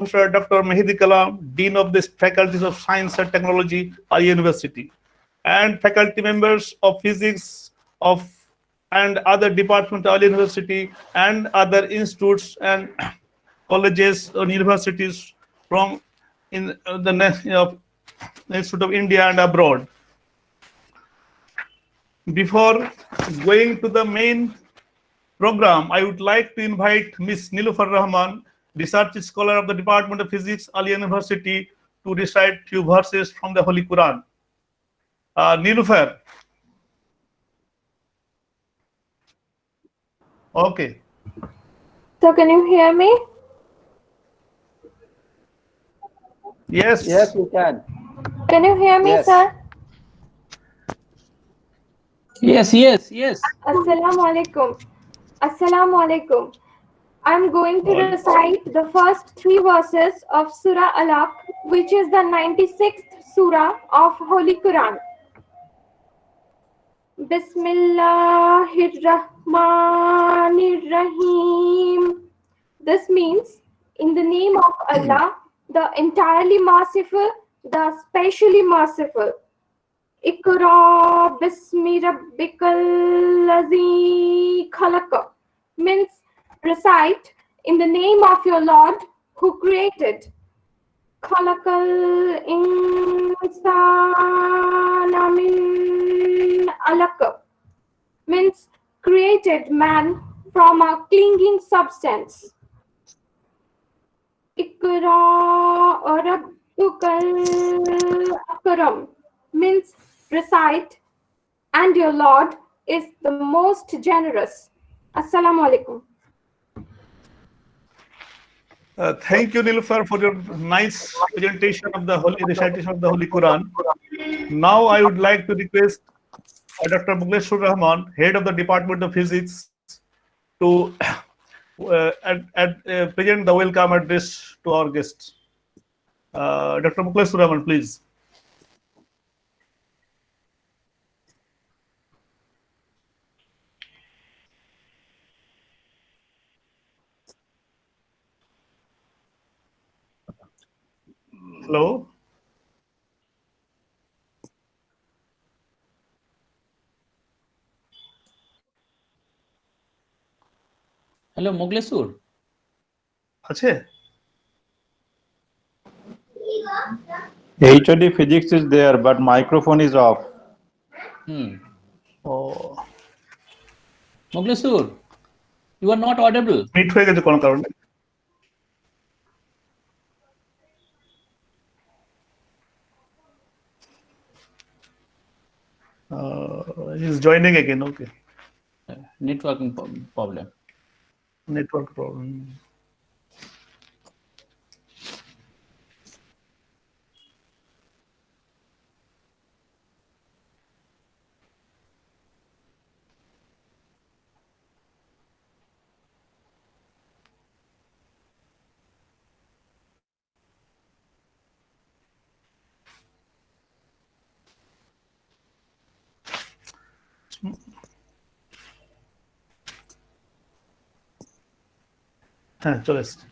Professor Dr. Mehdi Kalam, Dean of the Faculties of Science and Technology, Al University, and faculty members of physics of and other departments of Al University and other institutes and colleges and universities from in the Institute of India and abroad. Before going to the main program, I would like to invite Ms. Nilufar Rahman, research scholar of the Department of Physics, Ali University, to recite few verses from the Holy Quran. Nilufar. Okay. So can you hear me? Yes. Yes, we can. Can you hear me, Yes. sir? Yes, yes, yes. Assalamu alaikum. Assalamu alaikum. I'm going to recite the first 3 verses of Surah Alaq, which is the 96th Surah of Holy Quran. Bismillahirrahmanirrahim. This means, in the name of Allah, the entirely merciful, the specially merciful. Iqra bismi rabbikal ladzi khalaqa means recite in the name of your Lord who created. Khalaqal insana min alaq means created man from a clinging substance. Iqra rabbukal akram means recite, and your Lord is the most generous. Assalamu alaikum. Thank you, Nilufar, for your nice presentation of the Holy recitation of the Holy Quran. Now I would like to request Dr. Mughlesur Rahman, head of the Department of Physics, to present the welcome address to our guests. Dr. Mughlesur Rahman, please. Hello. Hello, Mughlesur. আছে? HOD physics is there, but microphone is off. Oh, Mughlesur, you are not audible. Mute হয়ে গেছে কোনো কারণে। He's joining again. Okay. Networking problem. Network problem. হ্যাঁ চলে এসছে।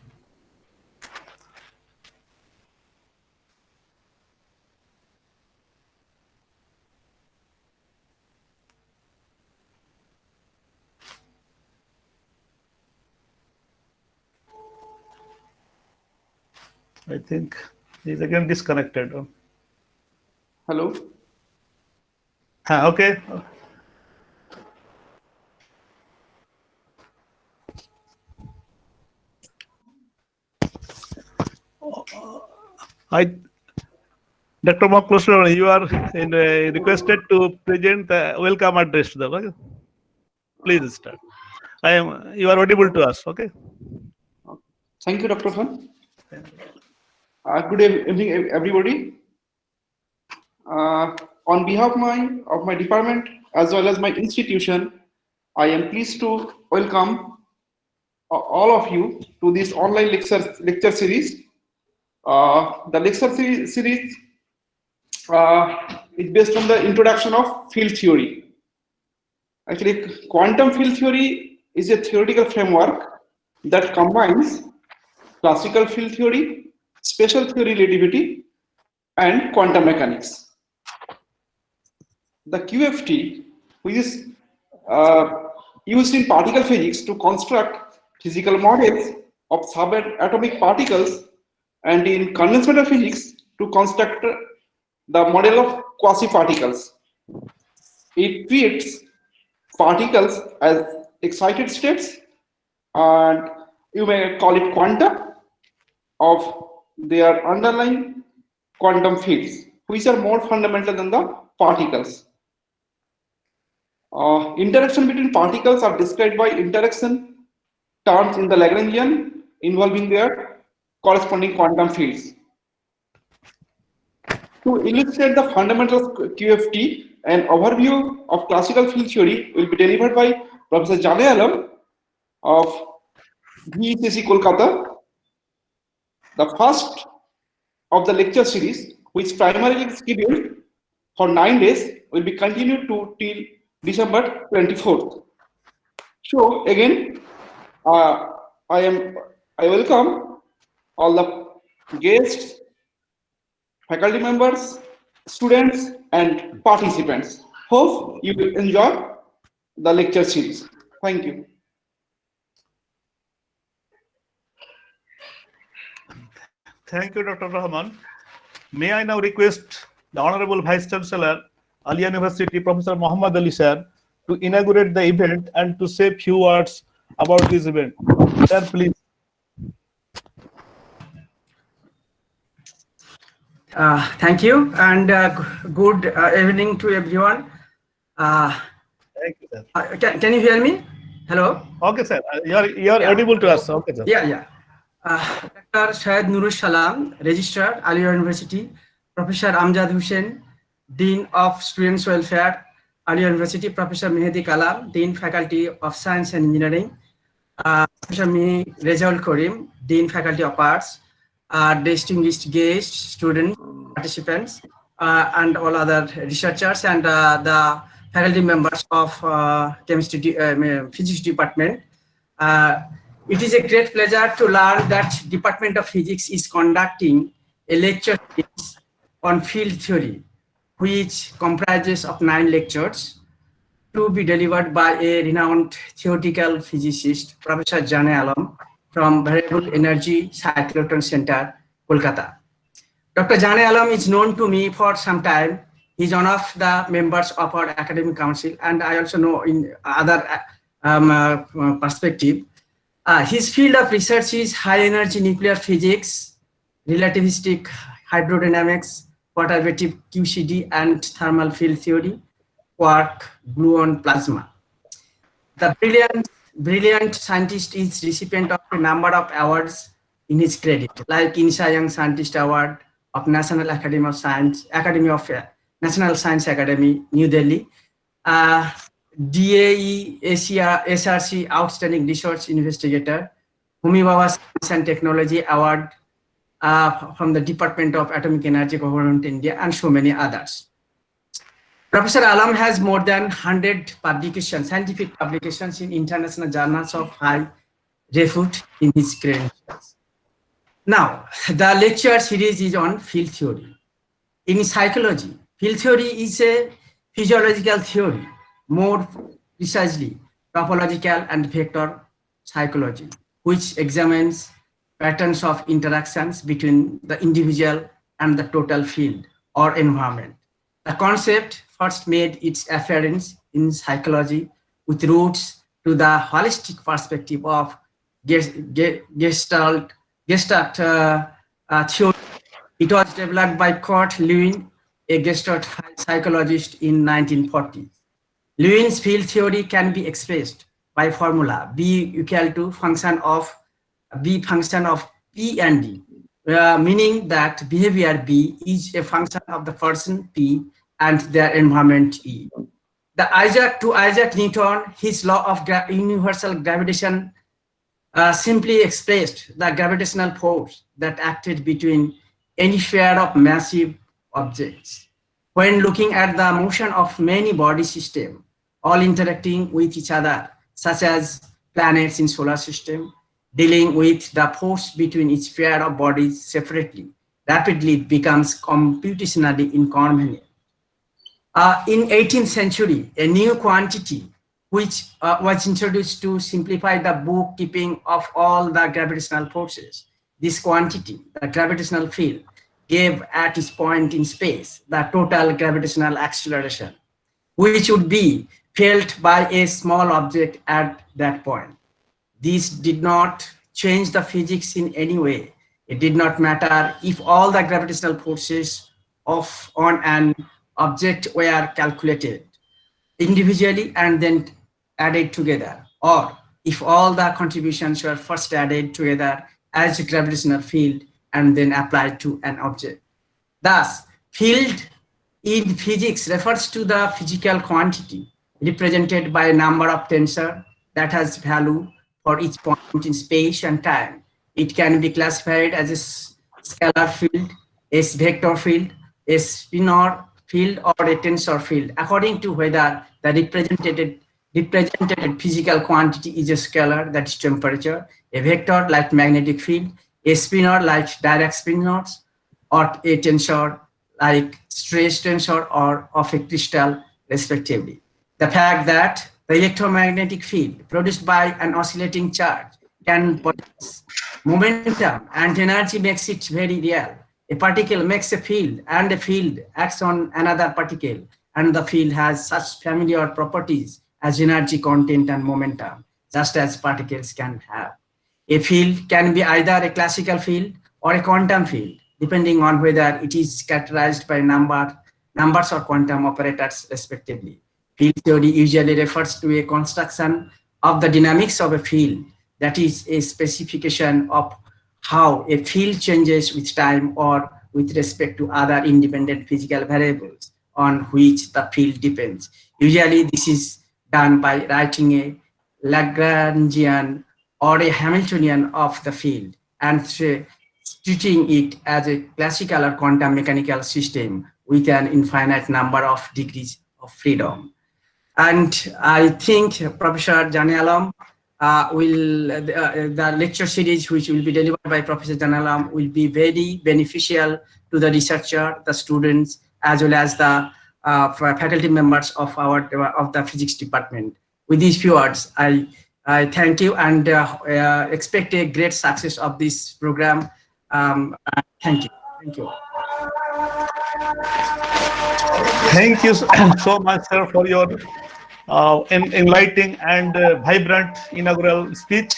I think he's again disconnected. Hello. Okay. Dr. Mughlesur, you are requested to present the welcome address to them. Okay? Please start. You are audible to us. Okay. Thank you, Dr. Khan. Good evening, everybody. On behalf of my department as well as my institution, I am pleased to welcome all of you to this online lecture series. The lecture series is based on the introduction of field theory. Actually, quantum field theory is a theoretical framework that combines classical field theory, special theory relativity, and quantum mechanics. The QFT, which is used in particle physics to construct physical models of subatomic particles, and in condensed physics to construct the model of quasi-particles. It treats particles as excited states, and you may call it quanta of their underlying quantum fields, which are more fundamental than the particles. Interaction between particles are described by interaction terms in the Lagrangian involving their corresponding quantum fields. To illustrate the fundamentals of QFT, an overview of classical field theory will be delivered by Professor Jane Alam of VECC Kolkata. The first of the lecture series, which primarily scheduled for 9 days, will be continued to till December 24th. So again, I welcome all the guests, faculty members, students, and participants. Hope you will enjoy the lecture series. Thank you. Thank you, Dr. Rahman. May I now request the Honorable Vice Chancellor, Alia University, Professor Muhammad Ali Sir, to inaugurate the event and to say few words about this event. Sir, please. Thank you, and good evening to everyone. Thank you, sir. Can you hear me? Hello? Okay, sir. You are audible to us. Okay, sir. Yeah. Dr. Syed Nurul Salam, Registrar, Alia University, Professor Amjad Hussain, Dean of Students Welfare, Alia University, Professor Mehdi Kalam, Dean Faculty of Science and Engineering, Professor Mihi Rezaul Karim, Dean Faculty of Arts, distinguished guests, students, participants, and all other researchers, and the faculty members of Physics Department. It is a great pleasure to learn that Department of Physics is conducting a lecture series on field theory, which comprises of 9 lectures to be delivered by a renowned theoretical physicist, Professor Jane Alam, from Variable Energy Cyclotron Center, Kolkata. Dr. Jane Alam is known to me for some time. He's one of the members of our academic council, and I also know in other perspective. His field of research is high energy nuclear physics, relativistic hydrodynamics, perturbative QCD, and thermal field theory, quark, gluon, plasma. The brilliant scientist is recipient of a number of awards in his credit, like INSA Young Scientist Award of National Academy of Science, National Science Academy, New Delhi, DAE Asia SRC Outstanding Research Investigator, Homi Bhabha Science and Technology Award from the Department of Atomic Energy, Government of India, and so many others. Professor Alam has more than 100 publications, scientific publications in international journals of high repute in his credentials. Now, the lecture series is on field theory. In psychology, field theory is a physiological theory, more precisely topological and vector psychology, which examines patterns of interactions between the individual and the total field or environment. The concept first made its appearance in psychology with roots to the holistic perspective of Gestalt theory. It was developed by Kurt Lewin, a Gestalt psychologist in 1940s. Lewin's field theory can be expressed by formula B equal to function of P and D, meaning that behavior B is a function of the person P and their environment E. To Isaac Newton, his law of universal gravitation simply expressed the gravitational force that acted between any pair of massive objects. When looking at the motion of many body systems, all interacting with each other, such as planets in solar system, dealing with the force between each pair of bodies separately. Rapidly it becomes computationally inconvenient. In 18th century, a new quantity which was introduced to simplify the bookkeeping of all the gravitational forces. This quantity, the gravitational field, gave at its point in space the total gravitational acceleration, which would be felt by a small object at that point. This did not change the physics in any way. It did not matter if all the gravitational forces on an object were calculated individually and then added together, or if all the contributions were first added together as a gravitational field and then applied to an object. Thus, field in physics refers to the physical quantity represented by a number of tensor that has value for each point in space and time. It can be classified as a scalar field, a vector field, a spinor field, or a tensor field, according to whether the represented physical quantity is a scalar, that is temperature, a vector like magnetic field, a spinor like Dirac spinors, or a tensor like stress tensor or of a crystal, respectively. The fact that the electromagnetic field produced by an oscillating charge can possess momentum and energy makes it very real. A particle makes a field and a field acts on another particle, and the field has such familiar properties as energy content and momentum, just as particles can have. A field can be either a classical field or a quantum field, depending on whether it is characterized by numbers or quantum operators, respectively. Field theory usually refers to a construction of the dynamics of a field, that is a specification of how a field changes with time or with respect to other independent physical variables on which the field depends. Usually this is done by writing a Lagrangian or a Hamiltonian of the field and treating it as a classical or quantum mechanical system with an infinite number of degrees of freedom. And I think Professor Jane Alam the lecture series which will be delivered by Professor Jane Alam will be very beneficial to the researcher, the students, as well as the faculty members of the physics department. With these few words, I thank you and expect a great success of this program. Thank you. Thank you. Thank you so much, sir, for your enlightening and vibrant inaugural speech,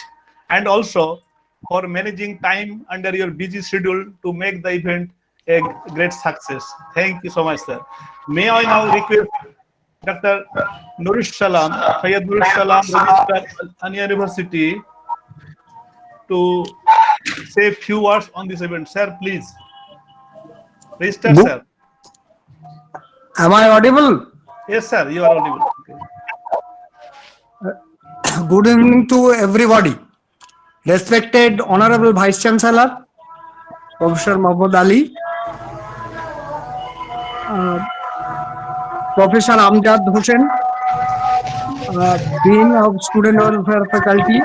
and also for managing time under your busy schedule to make the event a great success. Thank you so much, sir. May I now request Dr. Nurish Salam, Syed Nurish Salam, Registrar, Ania University, to say a few words on this event. Sir, please. Registrar, sir. Am I audible? Yes, sir, you are audible. Okay. Good evening to everybody. Respected Honorable Vice Chancellor, Professor Mahmood Ali, Professor Amjad Hussain, Dean of Student Welfare Faculty,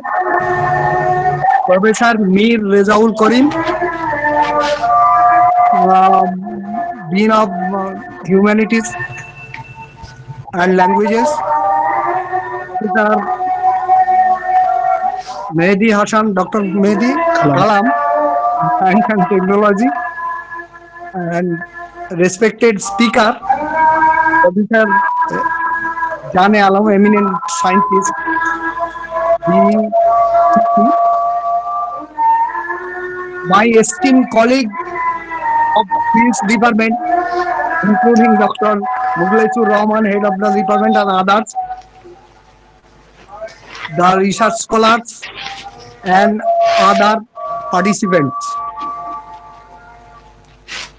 Professor Mir Rezaul Karim, Dean of Humanities and Languages, Professor Mehdi Hassan, Dr. Mehdi Kalam, Science and Technology, and respected speaker, Professor Jane Alam, eminent scientist, my esteemed colleague of Physics Department, including Dr. Mughlesur Rahman, head of the department, and others, the research scholars, and other participants.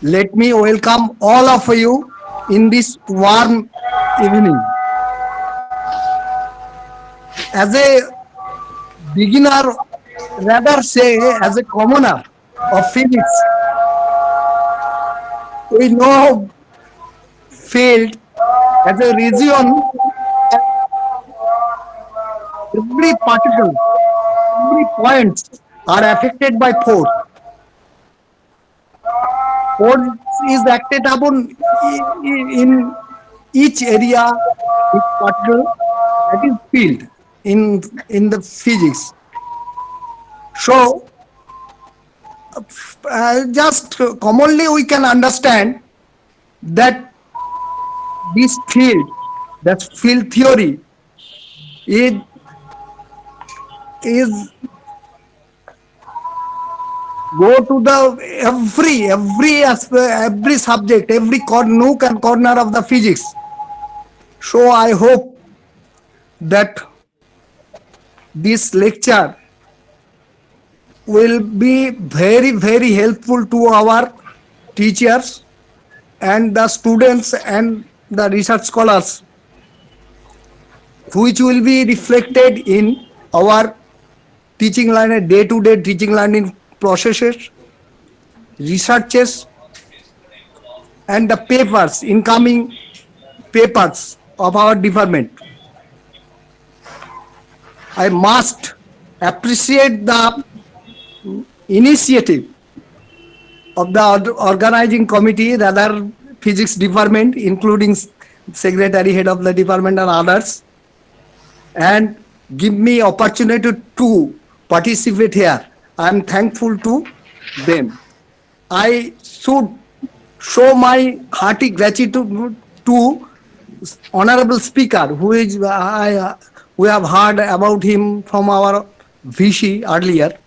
Let me welcome all of you in this warm evening. As a beginner, rather say as a commoner of physics, we know field as a region, every particle every points are affected by force. Force is acted upon in each area, each particle, that is field in the physics. So just commonly we can understand that this field, that field theory, it is go to the every subject, every nook and corner of the physics. So I hope that this lecture will be very helpful to our teachers and the students and the research scholars, which will be reflected in our teaching learning, day-to-day teaching learning processes, researches, and the papers, incoming papers of our department. I must appreciate the initiative of the organizing committee, the other physics department, including secretary, head of the department and others, and give me opportunity to participate here. I am thankful to them. I should show my hearty gratitude to honorable speaker, who is we have heard about him from our VC earlier,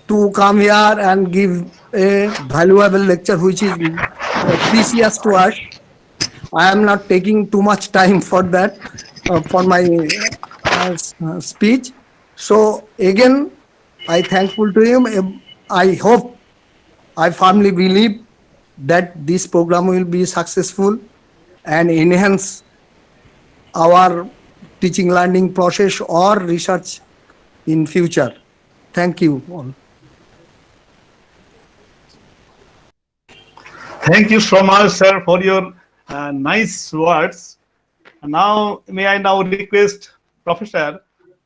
to come here and give a valuable lecture which is precious to us. I am not taking too much time for that, for my speech. So again, I thankful to him. I hope, I firmly believe that this program will be successful and enhance our teaching learning process or research in future. Thank you all. Thank you so much, sir, for your nice words. Now, may I now request Professor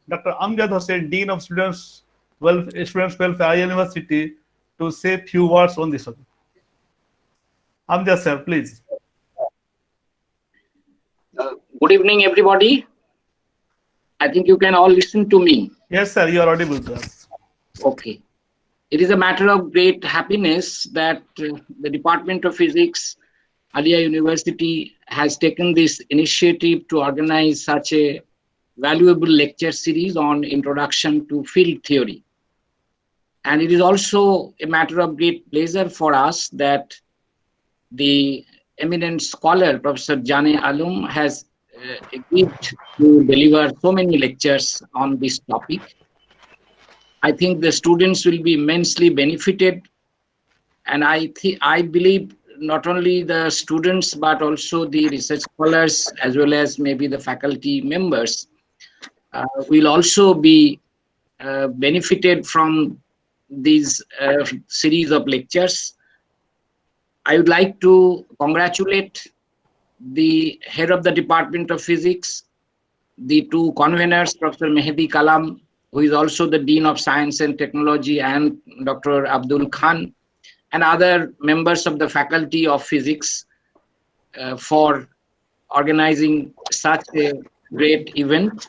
Dr. Amjad Hossain, Dean of Students Welfare, University, to say a few words on this one. Amjad, sir, please. Good evening, everybody. I think you can all listen to me. Yes, sir, you are audible to us. Okay. It is a matter of great happiness that the Department of Physics, Alia University, has taken this initiative to organize such a valuable lecture series on introduction to field theory. And it is also a matter of great pleasure for us that the eminent scholar, Professor Jane Alum, has agreed to deliver so many lectures on this topic. I think the students will be immensely benefited, and I believe not only the students but also the research scholars as well as maybe the faculty members will also be benefited from these series of lectures. I would like to congratulate the head of the Department of Physics, the two conveners, Professor Mehdi Kalam, who is also the Dean of Science and Technology, and Dr. Abdul Khan, and other members of the Faculty of Physics for organizing such a great event.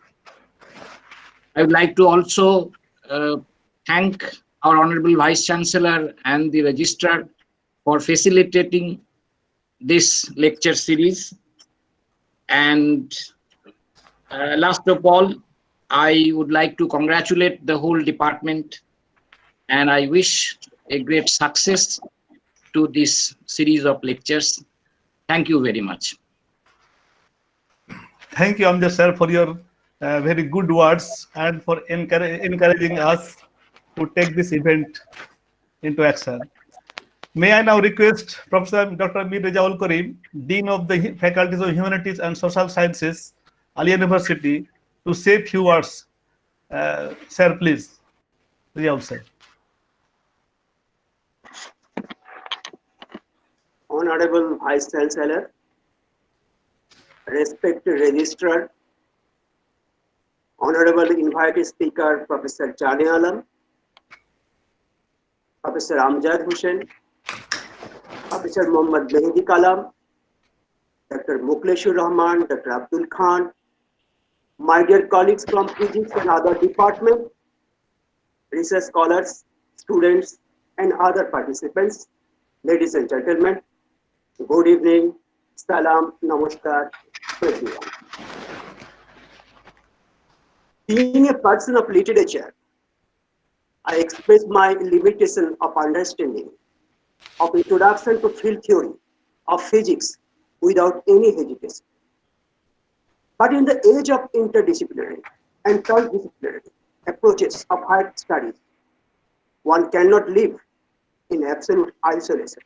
I would like to also thank our Honorable Vice Chancellor and the Registrar for facilitating this lecture series. And last of all, I would like to congratulate the whole department, and I wish a great success to this series of lectures. Thank you very much. Thank you, Amjad sir, for your very good words and for encouraging us to take this event into action. May I now request Professor Dr. Mir Rezaul Karim, Dean of the Faculties of Humanities and Social Sciences, Alia University, to say a few words. Sir, please. Rezaul sir. Honorable Vice Chancellor, respected Registrar, Honorable invited speaker, Professor Jane Alam, Professor Amjad Hussain, Professor Muhammad Mehdi Kalam, Dr. Mukleshur Rahman, Dr. Abdul Khan, my dear colleagues from physics and other departments, research scholars, students, and other participants, ladies and gentlemen, good evening, salam, namaskar to everyone. Being a person of literature, I express my limitation of understanding of introduction to field theory of physics without any hesitation. But in the age of interdisciplinary and transdisciplinary approaches of higher studies, one cannot live in absolute isolation.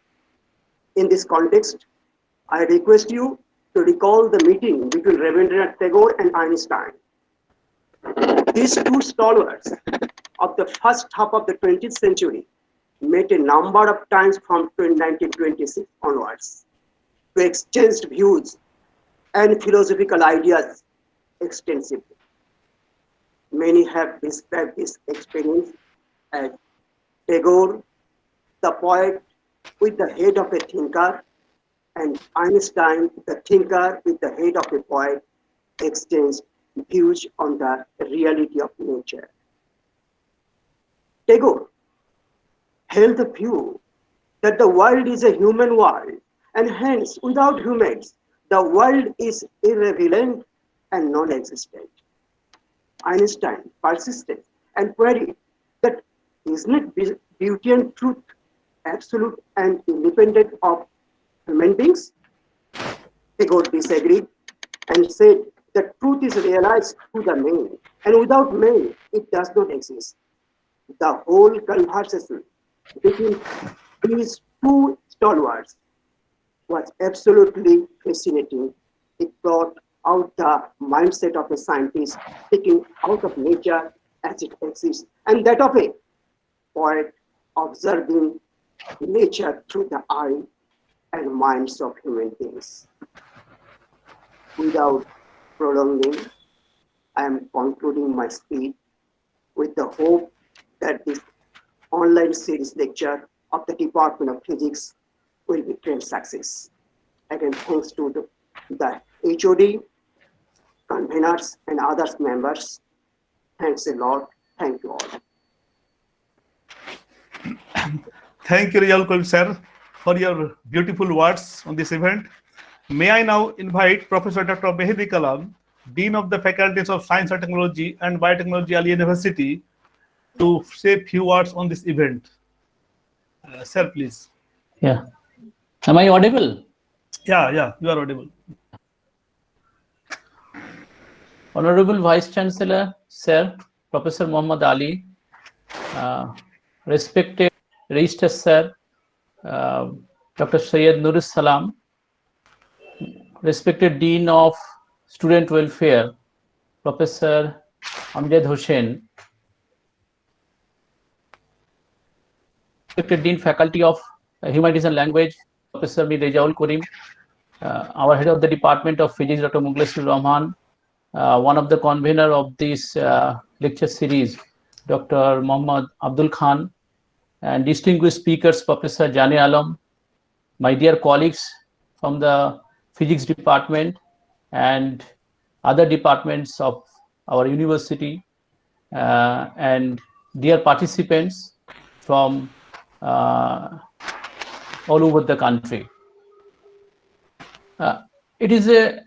In this context, I request you to recall the meeting between Rabindranath Tagore and Einstein. These two stalwarts of the first half of the 20th century met a number of times from 1926 onwards to exchange views and philosophical ideas extensively. Many have described this experience as Tagore, the poet with the head of a thinker, and Einstein, the thinker with the head of a poet, exchanged views on the reality of nature. Tagore held the view that the world is a human world, and hence, without humans, the world is irrelevant and non-existent. Einstein persisted and queried that isn't beauty and truth absolute and independent of human beings? Tagore disagreed and said that truth is realized through the man, and without man, it does not exist. The whole conversation between these two stalwarts was absolutely fascinating. It brought out the mindset of a scientist taking out of nature as it exists, and that of a poet observing nature through the eye and minds of human beings. Without prolonging, I am concluding my speech with the hope that this online series lecture of the Department of Physics will be a great success. Again, thanks to the HOD, conveners, and other members. Thanks a lot. Thank you all. Thank you, Riyal Kul sir, for your beautiful words on this event. May I now invite Professor Dr. Mehdi Kalam, Dean of the Faculties of Science and Technology and Biotechnology, Alia University, to say a few words on this event. Sir, please. Yeah. Am I audible? Yeah, you are audible. Honorable Vice Chancellor, Sir, Professor Muhammad Ali, respected Registrar Sir, Dr. Syed Nurus Salam, respected Dean of Student Welfare, Professor Amjad Hussain, respected Dean Faculty of Humanities and Language, Professor Mir Rejaul Karim, our Head of the Department of Physics, Dr. Mukleshur Rahman, one of the convener of this lecture series, Dr. Muhammad Abdul Khan, and distinguished speakers, Professor Jane Alam, my dear colleagues from the Physics Department and other departments of our university, and dear participants from all over the country. It is a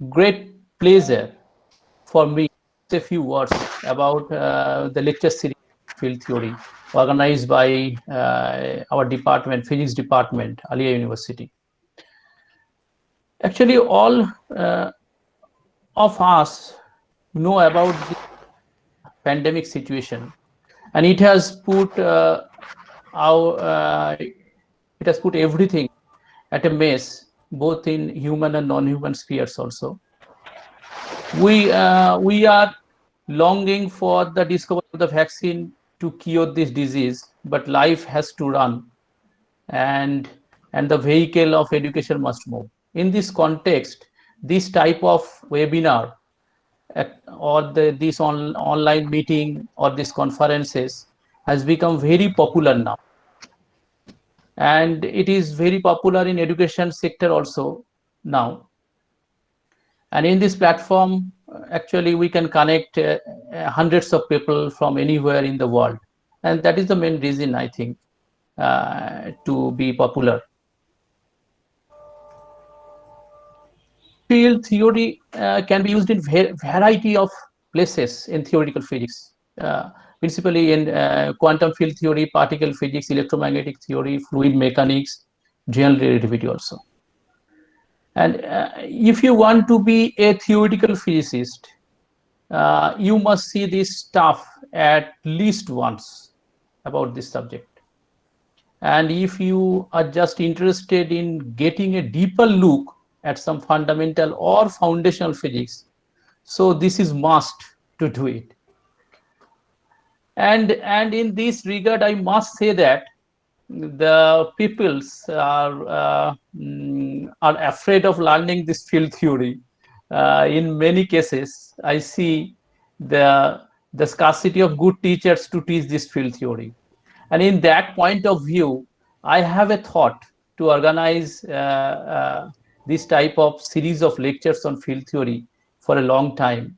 great pleasure for me to say a few words about the lecture series field theory organized by our department, Physics Department, Alia University. Actually, all of us know about the pandemic situation, and it has put everything at a mess, both in human and non-human spheres also. We are longing for the discovery of the vaccine to cure this disease, but life has to run, and the vehicle of education must move. In this context, this type of webinar or this online meeting or these conferences has become very popular now. And it is very popular in education sector also now. And in this platform, actually, we can connect hundreds of people from anywhere in the world. And that is the main reason, I think, to be popular. Field theory can be used in variety of places in theoretical physics, principally in quantum field theory, particle physics, electromagnetic theory, fluid mechanics, general relativity also. And if you want to be a theoretical physicist, you must see this stuff at least once about this subject. And if you are just interested in getting a deeper look at some fundamental or foundational physics, so this is must to do it. And in this regard, I must say that the peoples are afraid of learning this field theory. In many cases, I see the scarcity of good teachers to teach this field theory. And in that point of view, I have a thought to organize this type of series of lectures on field theory for a long time,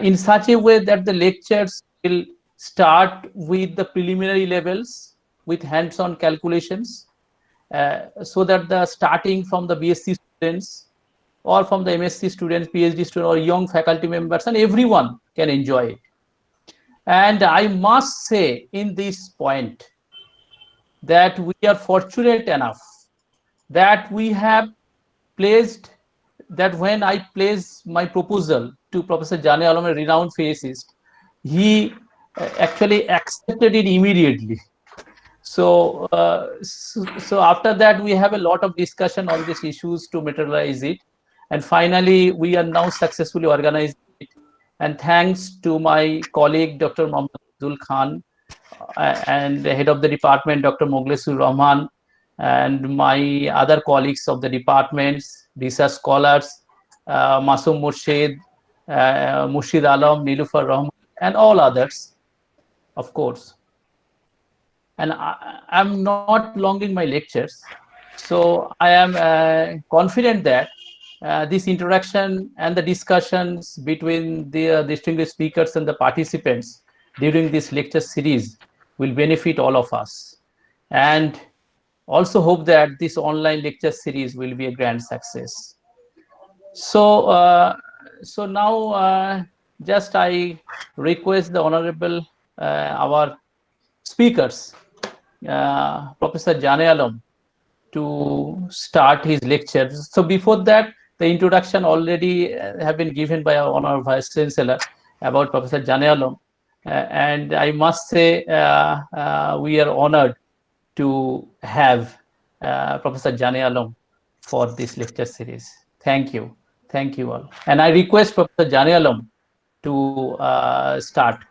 in such a way that the lectures will start with the preliminary levels with hands-on calculations, so that the starting from the BSc students or from the MSc students, PhD students, or young faculty members, and everyone can enjoy it. And I must say in this point that we are fortunate enough that we have placed, that when I placed my proposal to Professor Jane Alam, a renowned physicist, he actually accepted it immediately. So, so after that, we have a lot of discussion on these issues to materialize it. And finally, we are now successfully organizing it. And thanks to my colleague, Dr. Mohammad Abdul Khan, and the head of the department, Dr. Moghlesur Rahman, and my other colleagues of the departments, research scholars, Masoom Murshid, Murshid Alam, Nilufar Rahman, and all others, of course. And I'm not longing my lectures. So I am confident that this interaction and the discussions between the distinguished speakers and the participants during this lecture series will benefit all of us. And also hope that this online lecture series will be a grand success. So, so now just I request the Honorable, our speakers, Professor Jane Alam, to start his lecture. So before that, the introduction already have been given by our Honorable Vice Chancellor about Professor Jane Alam. And I must say we are honored to have Professor Jane Alam for this lecture series. Thank you. Thank you all. And I request Professor Jane Alam to start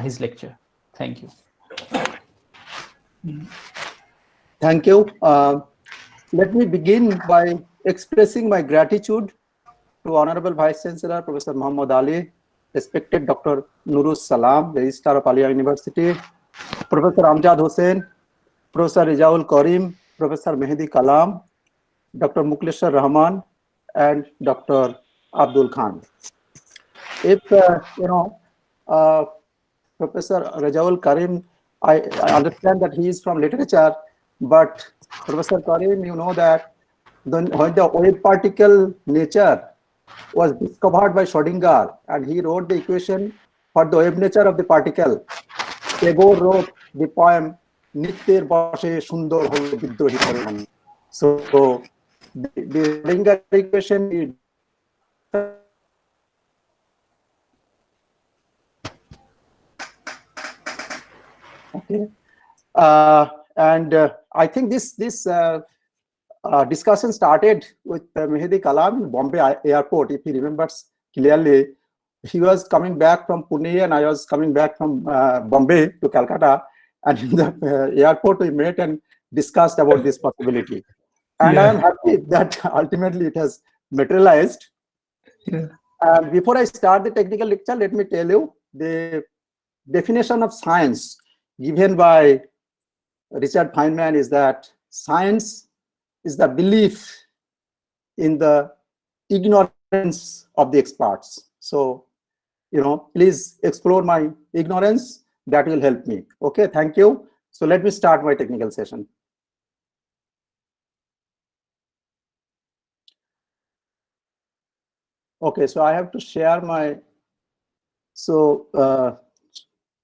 his lecture. Thank you. Thank you. Let me begin by expressing my gratitude to Honorable Vice Chancellor, Professor Muhammad Ali, respected Dr. Nuruz Salam, Registrar of Alia University, Professor Amjad Hussain, Professor Rijaul Karim, Professor Mehdi Kalam, Dr. Mughlesur Rahman, and Dr. Abdul Khan. If, Professor Rijaul Karim, I understand that he is from literature, but Professor Karim, you know that when the wave particle nature was discovered by Schrodinger, and he wrote the equation for the wave nature of the particle. Tagore wrote the poem Nityer Boshe Sundor Hole Bidrohi Pariman. So the Schrodinger equation is okay. And I think this discussion started with Mehdi Kalam in Bombay airport. If he remembers clearly, he was coming back from Pune and I was coming back from Bombay to Calcutta, and in the airport we met and discussed about this possibility. And I am happy that ultimately it has materialized. Before I start the technical lecture, let me tell you the definition of science given by Richard Feynman is that science is the belief in the ignorance of the experts. So, please explore my ignorance. That will help me. Okay, thank you. So let me start my technical session. Okay, so I have to share my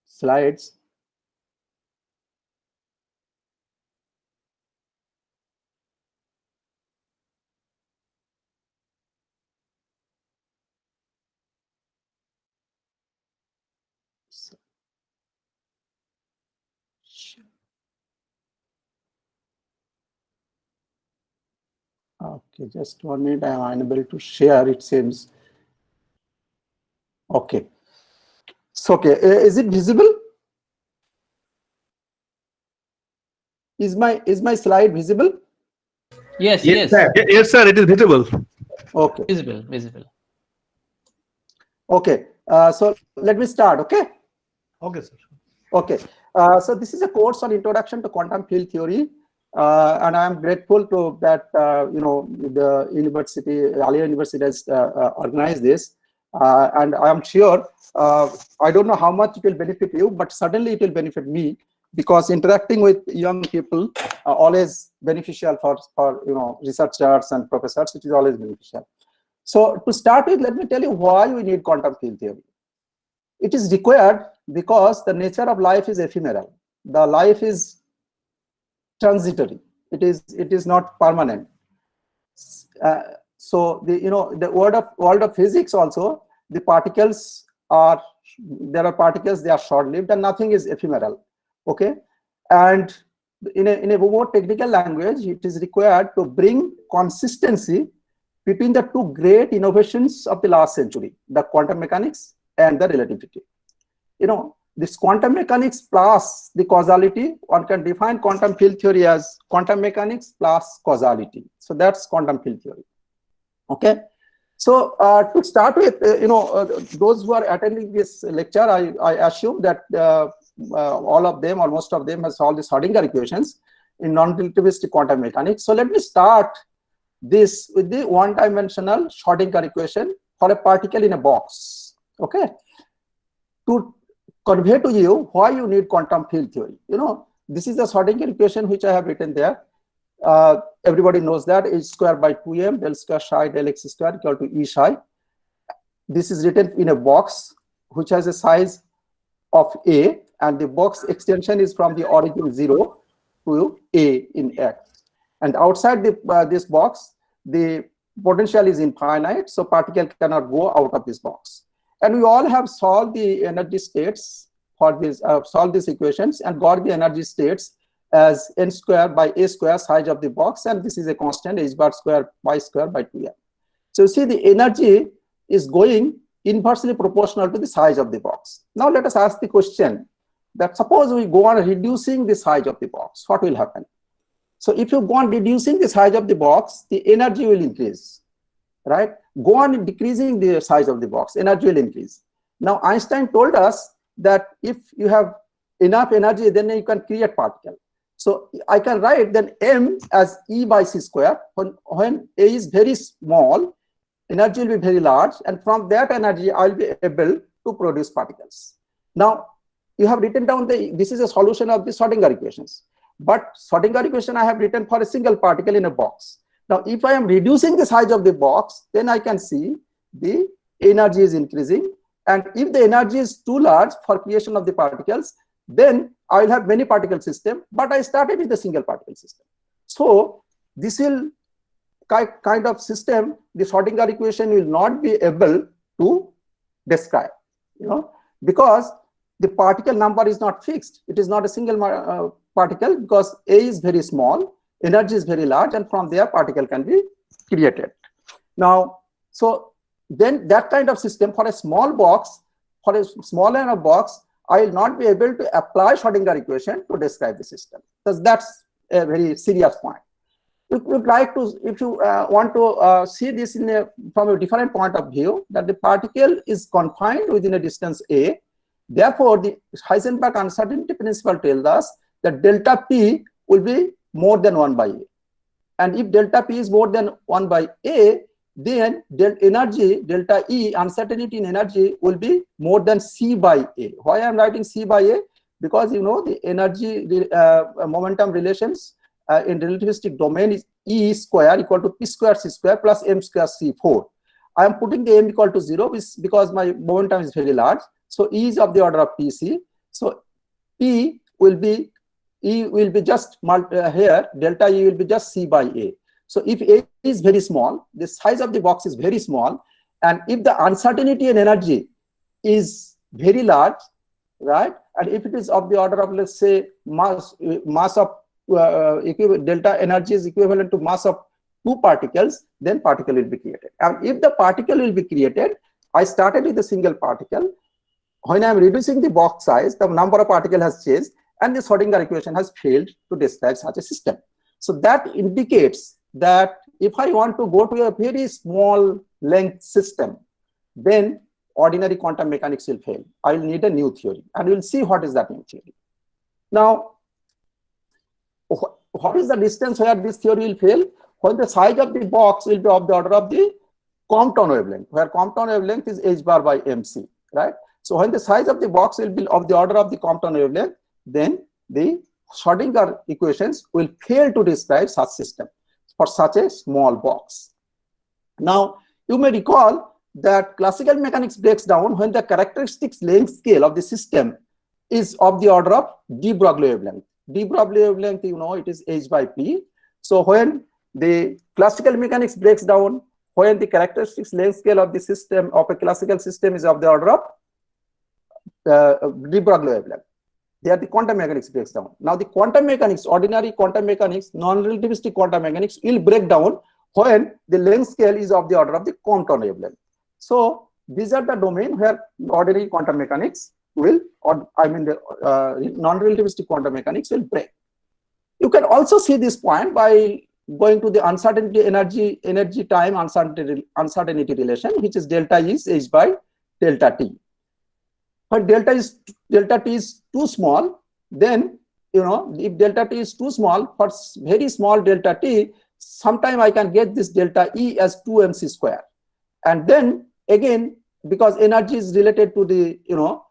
slides. Okay, just 1 minute. I am unable to share, it seems. Okay. So, okay, is it visible? Is my slide visible? Yes, Yes, yes. yes, sir. It is visible. Okay. Visible. Okay. So let me start. Okay. Okay, sir. Okay. So this is a course on Introduction to Quantum Field Theory, and I am grateful to that the university, Alia University, has organized this, and I am sure I don't know how much it will benefit you, but certainly it will benefit me, because interacting with young people are always beneficial for researchers and professors. It is always beneficial. So to start with, let me tell you why we need quantum field theory. It is required because the nature of life is ephemeral. The life is transitory. It is not permanent. So the world of physics also, the particles are they are short-lived, and nothing is ephemeral. Okay, and in a more technical language, it is required to bring consistency between the two great innovations of the last century, the quantum mechanics and the relativity. This quantum mechanics plus the causality, one can define quantum field theory as quantum mechanics plus causality. So that's quantum field theory. Okay. So to start with, those who are attending this lecture, I assume that all of them or most of them has solved the Schrodinger equations in non-relativistic quantum mechanics. So let me start this with the one-dimensional Schrodinger equation for a particle in a box. Okay. To convey to you why you need quantum field theory. This is the Schrodinger equation which I have written there. Everybody knows that H square by 2m del square psi del x square equal to E psi. This is written in a box which has a size of A, and the box extension is from the origin 0 to A in X. And outside this box, the potential is infinite, so particle cannot go out of this box. And we all have solved the energy states for this, solved these equations and got the energy states as n square by a square size of the box, and this is a constant h bar square y square by 2m. So you see the energy is going inversely proportional to the size of the box. Now let us ask the question that suppose we go on reducing the size of the box, what will happen? So if you go on reducing the size of the box, the energy will increase, right? Go on decreasing the size of the box, energy will increase. Now Einstein told us that if you have enough energy, then you can create particle. So I can write then m as E by c square. When A is very small, energy will be very large, and from that energy I will be able to produce particles. Now you have written down this is a solution of the Schrodinger equations, but Schrodinger equation I have written for a single particle in a box. Now if I am reducing the size of the box, then I can see the energy is increasing, and if the energy is too large for creation of the particles, then I will have many particle system, but I started with a single particle system. So this will kind of system, the Schrodinger equation will not be able to describe, because the particle number is not fixed. It is not a single particle because A is very small, energy is very large, and from there particle can be created. Now, so then that kind of system for a small box, for a smaller box, I will not be able to apply Schrodinger equation to describe the system, because that's a very serious point. we would like to, if you want to see this from a different point of view, that the particle is confined within a distance a. Therefore, the Heisenberg uncertainty principle tells us that delta P will be more than 1 by a. And if delta P is more than 1 by a, then energy, delta E, uncertainty in energy will be more than C by a. Why I am writing C by a? Because you know the energy momentum relations in relativistic domain is E square equal to P square C square plus M square C4. I am putting the M equal to 0 because my momentum is very large. So E is of the order of PC. So P will be, E will be just here, delta E will be just C by A. So if A is very small, the size of the box is very small, and if the uncertainty in energy is very large, right, and if it is of the order of, let's say, mass of delta energy is equivalent to mass of 2 particles, then particle will be created. And if the particle will be created, I started with a single particle. When I am reducing the box size, the number of particles has changed, and the Schrodinger equation has failed to describe such a system. So that indicates that if I want to go to a very small length system, then ordinary quantum mechanics will fail. I will need a new theory, and we will see what is that new theory. Now, what is the distance where this theory will fail? When the size of the box will be of the order of the Compton wavelength, where Compton wavelength is h bar by mc, right? So when the size of the box will be of the order of the Compton wavelength, then the Schrodinger equations will fail to describe such system for such a small box. Now, you may recall that classical mechanics breaks down when the characteristics length scale of the system is of the order of de Broglie wavelength. De Broglie wavelength, you know, it is h by p. So when the classical mechanics breaks down, when the characteristics length scale of the system of a classical system is of the order of de Broglie wavelength, there the quantum mechanics breaks down. Now the quantum mechanics, ordinary quantum mechanics, non-relativistic quantum mechanics will break down when the length scale is of the order of the Compton wavelength. So these are the domain where ordinary quantum mechanics will, or I mean the non-relativistic quantum mechanics will break. You can also see this point by going to the uncertainty energy time uncertainty relation, which is delta E is h by delta T. When delta T is too small, then, you know, if delta T is too small, for very small delta T, sometime I can get this delta E as 2mc square. And then again, because energy is related to the, you know,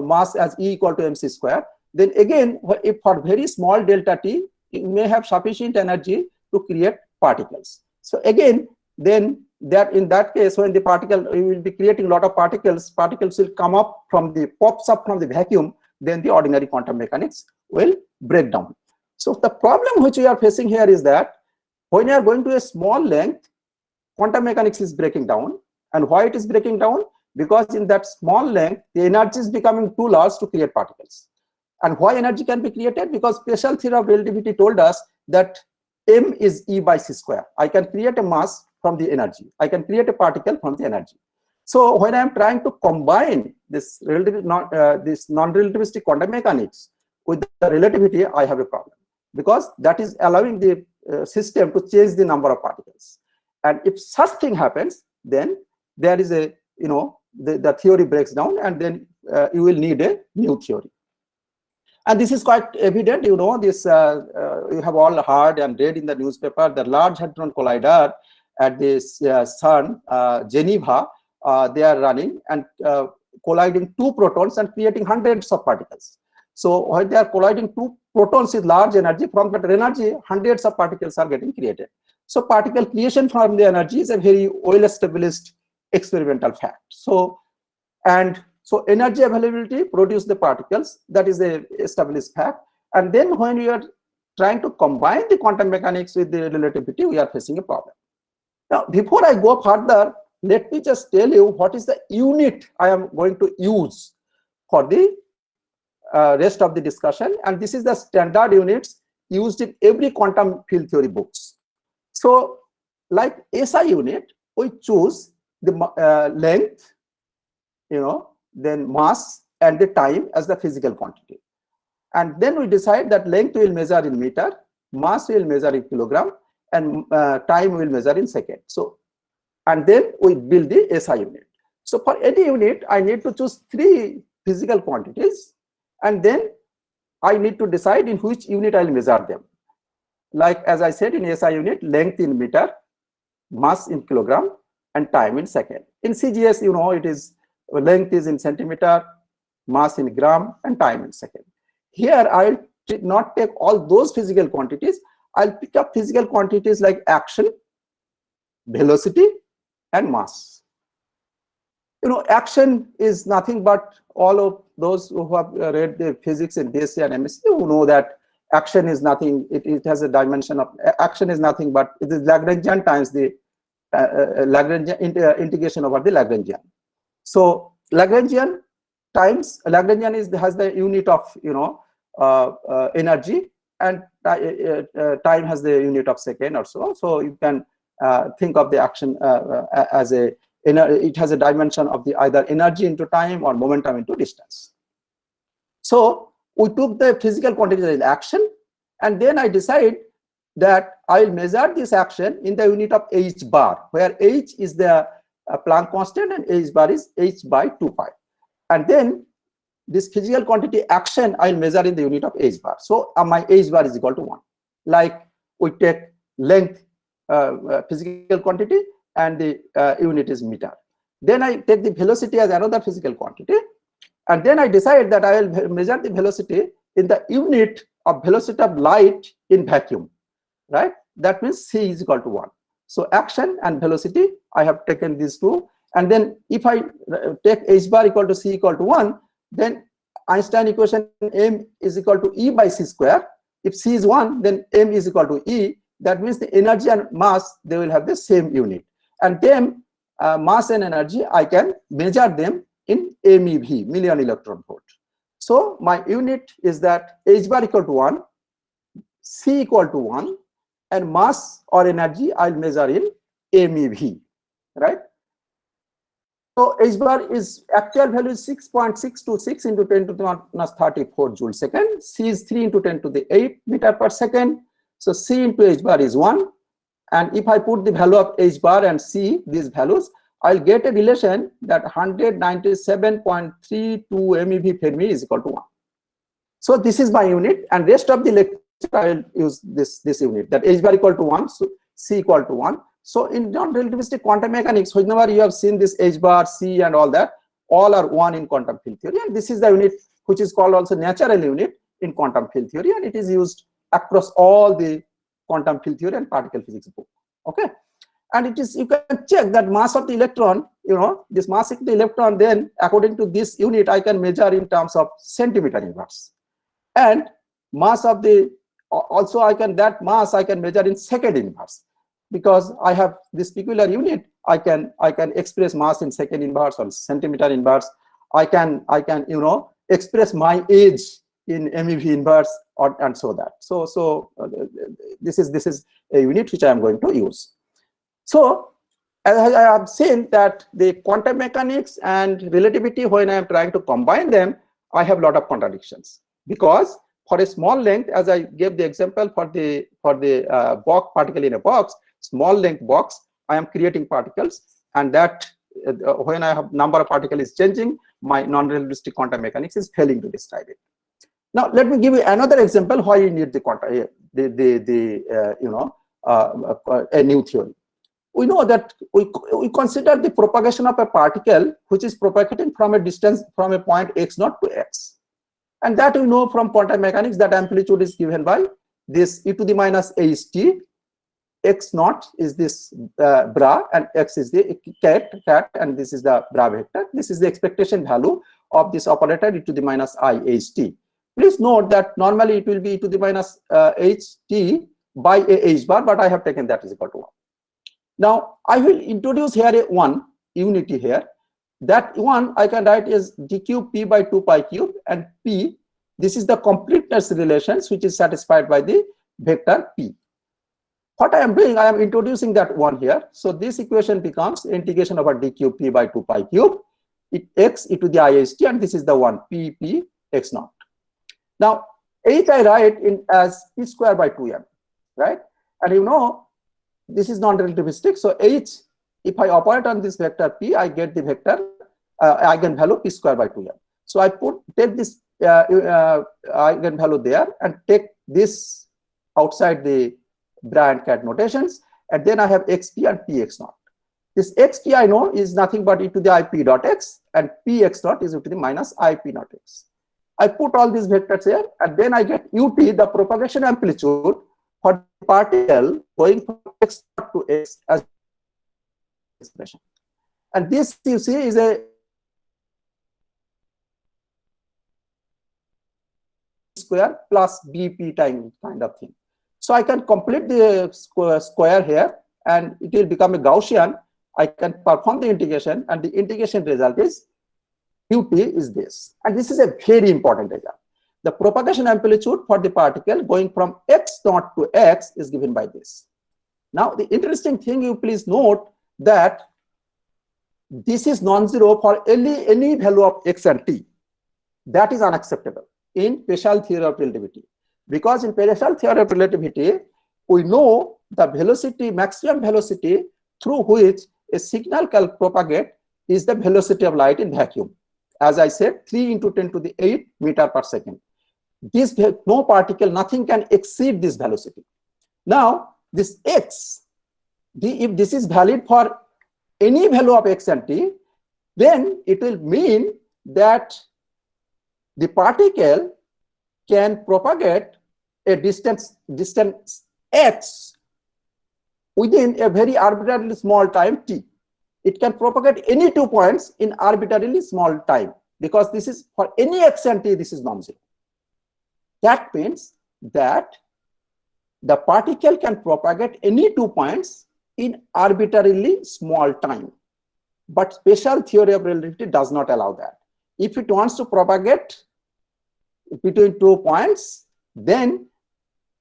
mass as E equal to mc square, then again, if for very small delta T, you may have sufficient energy to create particles. So again, then that in that case, when the particle, you will be creating a lot of particles will come up from the, pops up from the vacuum, then the ordinary quantum mechanics will break down. So the problem which we are facing here is that when you are going to a small length, quantum mechanics is breaking down. And why it is breaking down? Because in that small length, the energy is becoming too large to create particles. And why energy can be created? Because special theory of relativity told us that m is E by c square. I can create a mass from the energy. I can create a particle from the energy. So when I am trying to combine this non-relativistic quantum mechanics with the relativity, I have a problem, because that is allowing the system to change the number of particles. And if such thing happens, then there is a, you know, the theory breaks down, and then you will need a new theory. And this is quite evident, you know, this you have all heard and read in the newspaper, the Large Hadron Collider at this CERN, Geneva, they are running and colliding 2 protons and creating hundreds of particles. So when they are colliding 2 protons with large energy, from that energy, hundreds of particles are getting created. So particle creation from the energy is a very well established experimental fact. So, and so energy availability produce the particles, that is a established fact. And then when we are trying to combine the quantum mechanics with the relativity, we are facing a problem. Now, before I go further, let me just tell you what is the unit I am going to use for the rest of the discussion. And this is the standard units used in every quantum field theory books. So like SI unit, we choose the length, you know, then mass and the time as the physical quantity. And then we decide that length will measure in meter, mass will measure in kilogram, and time we'll measure in second. So, and then we build the SI unit. So for any unit, I need to choose 3 physical quantities, and then I need to decide in which unit I'll measure them. Like as I said, in SI unit, length in meter, mass in kilogram, and time in second. In CGS, you know, it is length is in centimeter, mass in gram, and time in second. Here, I'll not take all those physical quantities. I'll pick up physical quantities like action, velocity, and mass. You know, action is nothing but all of those who have read the physics in BSc and MSc who know that action is nothing. It has a dimension of action is nothing but it is Lagrangian times the Lagrangian integration over the Lagrangian. So Lagrangian times Lagrangian has the unit of, you know, energy, and time has the unit of second or so. So you can think of the action as it has a dimension of the either energy into time or momentum into distance. So we took the physical quantity in action, and then I decide that I'll measure this action in the unit of h bar, where h is the Planck constant and h bar is h by 2 pi. And then this physical quantity action I'll measure in the unit of h bar. So my h bar is equal to 1. Like we take length physical quantity, and the unit is meter. Then I take the velocity as another physical quantity, and then I decide that I will measure the velocity in the unit of velocity of light in vacuum, right? That means c is equal to 1. So action and velocity, I have taken these two, and then if I take h bar equal to c equal to 1, then Einstein equation m is equal to e by c square. If c is 1, then m is equal to e. That means the energy and mass, they will have the same unit. And then mass and energy, I can measure them in MeV, million electron volt. So my unit is that h bar equal to 1, c equal to 1, and mass or energy I'll measure in MeV, right? So h bar is actual value is 6.626 into 10 to the minus 34 joule second. C is 3 into 10 to the 8 meter per second. So C into h bar is 1. And if I put the value of h bar and C, these values, I'll get a relation that 197.32 MeV Fermi is equal to 1. So this is my unit, and rest of the lecture I'll use this unit, that h bar equal to 1, so C equal to 1. So in non-relativistic quantum mechanics, whenever you have seen this h bar, C, and all that, all are 1 in quantum field theory, and this is the unit which is called also natural unit in quantum field theory, and it is used across all the quantum field theory and particle physics book. Okay, and it is, you can check that mass of the electron, you know, this mass of the electron, then according to this unit I can measure in terms of centimeter inverse, and mass of the also I can measure in second inverse, because I have this peculiar unit. I can express mass in second inverse or centimeter inverse. I can you know, express my age in MeV inverse, or and so that. So this is a unit which I am going to use. So as I have seen that the quantum mechanics and relativity, when I am trying to combine them, I have a lot of contradictions, because for a small length, as I gave the example for the box particle in a box, small length box, I am creating particles, and that when I have number of particles is changing, my non-relativistic quantum mechanics is failing to describe it. Now let me give you another example why you need the quantum, a new theory. We know that we consider the propagation of a particle which is propagating from a distance from a point x0 to x, and that we know from quantum mechanics that amplitude is given by this e to the minus ht. X0 is this bra, and x is the cat, and this is the bra vector. This is the expectation value of this operator e to the minus I ht. Please note that normally it will be e to the minus ht by a h bar, but I have taken that is equal to 1. Now I will introduce here a 1 unity here. That 1 I can write as d cube p by 2 pi cube, and p, this is the completeness relations which is satisfied by the vector p. What I am doing, I am introducing that 1 here. So this equation becomes integration over d cube p by 2 pi cube, x e to the ist, and this is the 1 p x0. Now h I write in as p square by 2m, right? And you know this is non-relativistic. So H, if I operate on this vector P, I get the vector eigenvalue P square by 2m. So I take this eigenvalue there and take this outside the Bryant cat notations, and then I have xp and px naught. This xp I know is nothing but e to the ip dot x, and px naught is e to the minus ip naught x. I put all these vectors here, and then I get ut, the propagation amplitude for the particle going from x naught to x as expression. And this you see is a square plus bp time kind of thing. So I can complete the square here, and it will become a Gaussian. I can perform the integration, and the integration result is ut is this. And this is a very important data. The propagation amplitude for the particle going from x naught to x is given by this. Now, the interesting thing, you please note that this is non-zero for any value of x and t. That is unacceptable in special theory of relativity. Because in special theory of relativity, we know the velocity, maximum velocity through which a signal can propagate is the velocity of light in vacuum. As I said, 3 into 10 to the 8 meter per second. This, no particle, nothing can exceed this velocity. Now, this x, if this is valid for any value of x and t, then it will mean that the particle can propagate a distance x within a very arbitrarily small time t. It can propagate any 2 points in arbitrarily small time, because this is for any x and t, this is non-zero. That means that the particle can propagate any 2 points in arbitrarily small time. But special theory of relativity does not allow that. If it wants to propagate between 2 points, then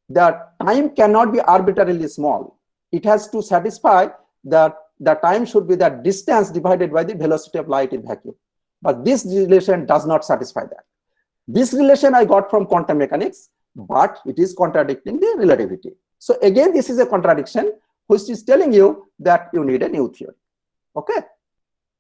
the time cannot be arbitrarily small. It has to satisfy that the time should be the distance divided by the velocity of light in vacuum. But this relation does not satisfy that. This relation I got from quantum mechanics, but it is contradicting the relativity. So again, this is a contradiction which is telling you that you need a new theory. Okay.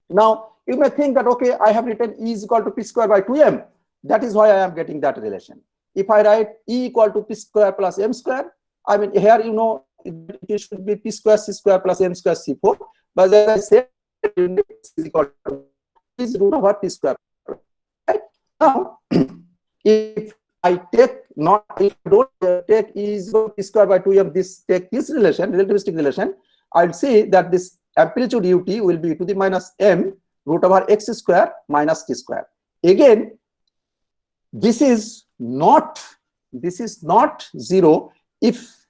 Now, you may think that, okay, I have written E is equal to P square by 2m. That is why I am getting that relation. If I write E equal to P square plus m square, I mean, here, you know, it should be P square C square plus m square C4. But as I said, is equal to is root over P square. Right? Now, if I take not, if I don't take E is equal to P square by 2m, take this relation, relativistic relation, I'll see that this amplitude ut will be to the minus m root over x square minus t square. Again, this is not zero if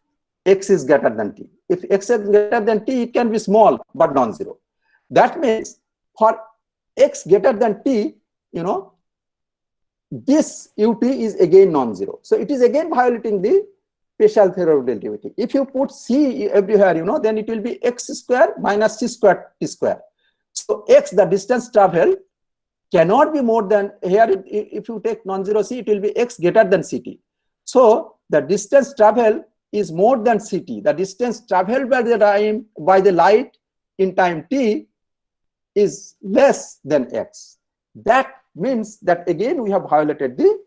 x is greater than t. If x is greater than t, it can be small but non-zero. That means for x greater than t, you know, this ut is again non-zero. So it is again violating the special theory of relativity. If you put c everywhere, you know, then it will be x square minus c square t square. So x, the distance traveled, cannot be more than, here if you take non-zero c, it will be x greater than ct. So the distance traveled is more than ct. The distance traveled by the light in time t is less than x. That means that again we have violated the,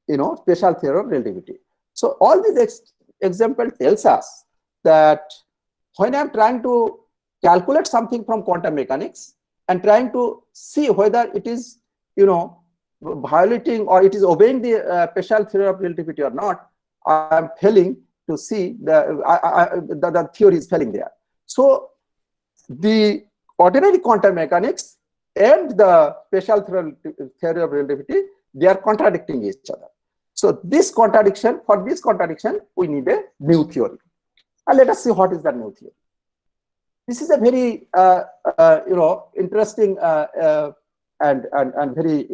you know, special theory of relativity. So all these example tells us that when I am trying to calculate something from quantum mechanics and trying to see whether it is, you know, violating or it is obeying the special theory of relativity or not, I am failing to see the theory is failing there. So the ordinary quantum mechanics and the special theory of relativity, they are contradicting each other. So this contradiction, for this contradiction, we need a new theory. And let us see what is the new theory. This is a very you know, interesting and very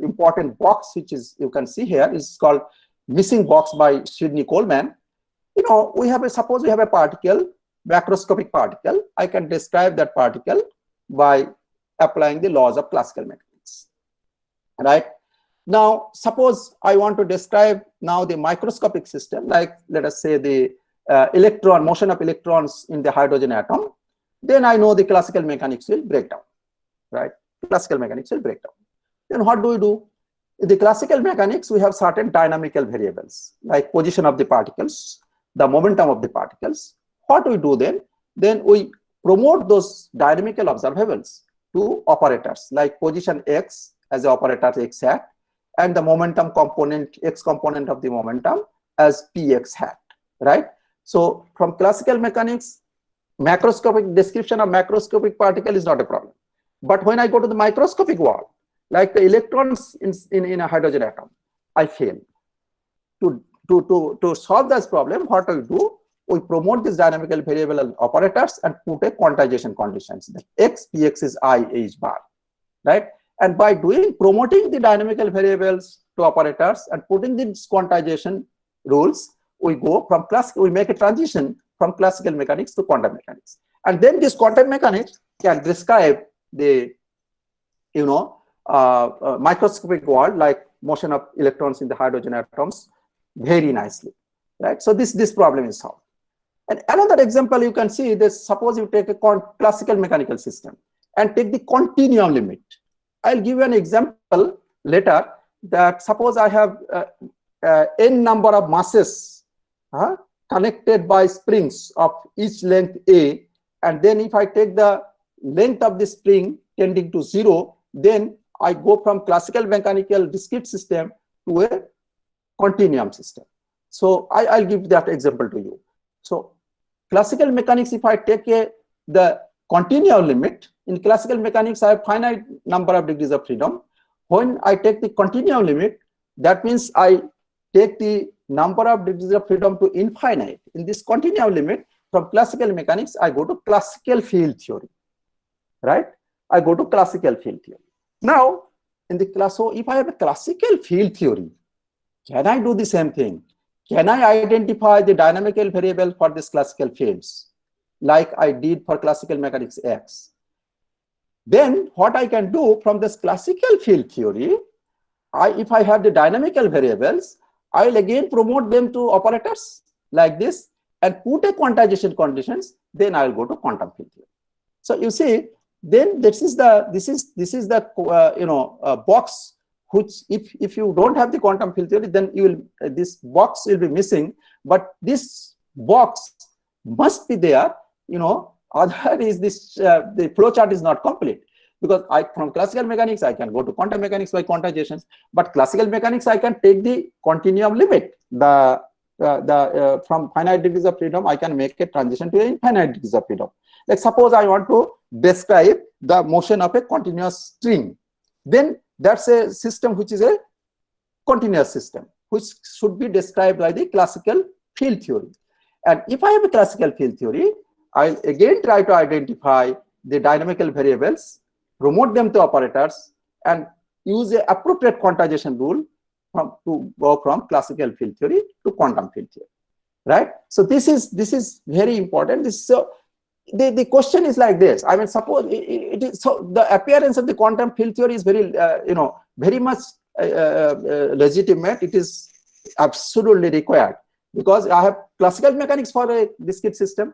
important box, which is, you can see here, is called Missing Box by Sidney Coleman. You know, we have a, suppose we have a particle, macroscopic particle. I can describe that particle by applying the laws of classical mechanics. Right? Now, suppose I want to describe now the microscopic system, like let us say the motion of electrons in the hydrogen atom, then I know the classical mechanics will break down, right? Classical mechanics will break down. Then what do we do? In the classical mechanics, we have certain dynamical variables like position of the particles, the momentum of the particles. What we do then? Then we promote those dynamical observables to operators like position x as the operator x hat and the momentum component, x component of the momentum as px hat, right? So from classical mechanics, macroscopic description of macroscopic particle is not a problem. But when I go to the microscopic world, like the electrons in a hydrogen atom, I fail. To solve this problem, what I do? We promote these dynamical variable operators and put a quantization conditions. The x, px is I, h bar, right? And by promoting the dynamical variables to operators and putting these quantization rules, we go from we make a transition from classical mechanics to quantum mechanics. And then this quantum mechanics can describe the, microscopic world like motion of electrons in the hydrogen atoms very nicely, right? So this problem is solved. And another example you can see this, suppose you take a classical mechanical system and take the continuum limit. I'll give you an example later that suppose I have n number of masses connected by springs of each length a, and then if I take the length of the spring tending to 0, then I go from classical mechanical discrete system to a continuum system. So I'll give that example to you. So classical mechanics, if I take the continuum limit, in classical mechanics I have finite number of degrees of freedom. When I take the continuum limit, that means I take the number of degrees of freedom to infinite. In this continuum limit, from classical mechanics, I go to classical field theory, right? I go to classical field theory. Now, in the class, so if I have a classical field theory, can I do the same thing? Can I identify the dynamical variable for these classical fields like I did for classical mechanics X? Then what I can do from this classical field theory, if I have the dynamical variables, I'll again promote them to operators like this and put a quantization conditions, then I'll go to quantum field theory. So you see, then this is the box which if you don't have the quantum field theory, then you will this box will be missing. But this box must be there. Otherwise this the flowchart is not complete, because from classical mechanics I can go to quantum mechanics by quantizations, but classical mechanics I can take the continuum limit. From finite degrees of freedom I can make a transition to infinite degrees of freedom. Like suppose I want to describe the motion of a continuous string, then that's a system which is a continuous system, which should be described by the classical field theory. And if I have a classical field theory, I'll again try to identify the dynamical variables, promote them to operators, and use an appropriate quantization rule to go from classical field theory to quantum field theory, right? So this is very important. The question is like this. I mean, suppose it is so the appearance of the quantum field theory is very very much legitimate. It is absolutely required because I have classical mechanics for a discrete system.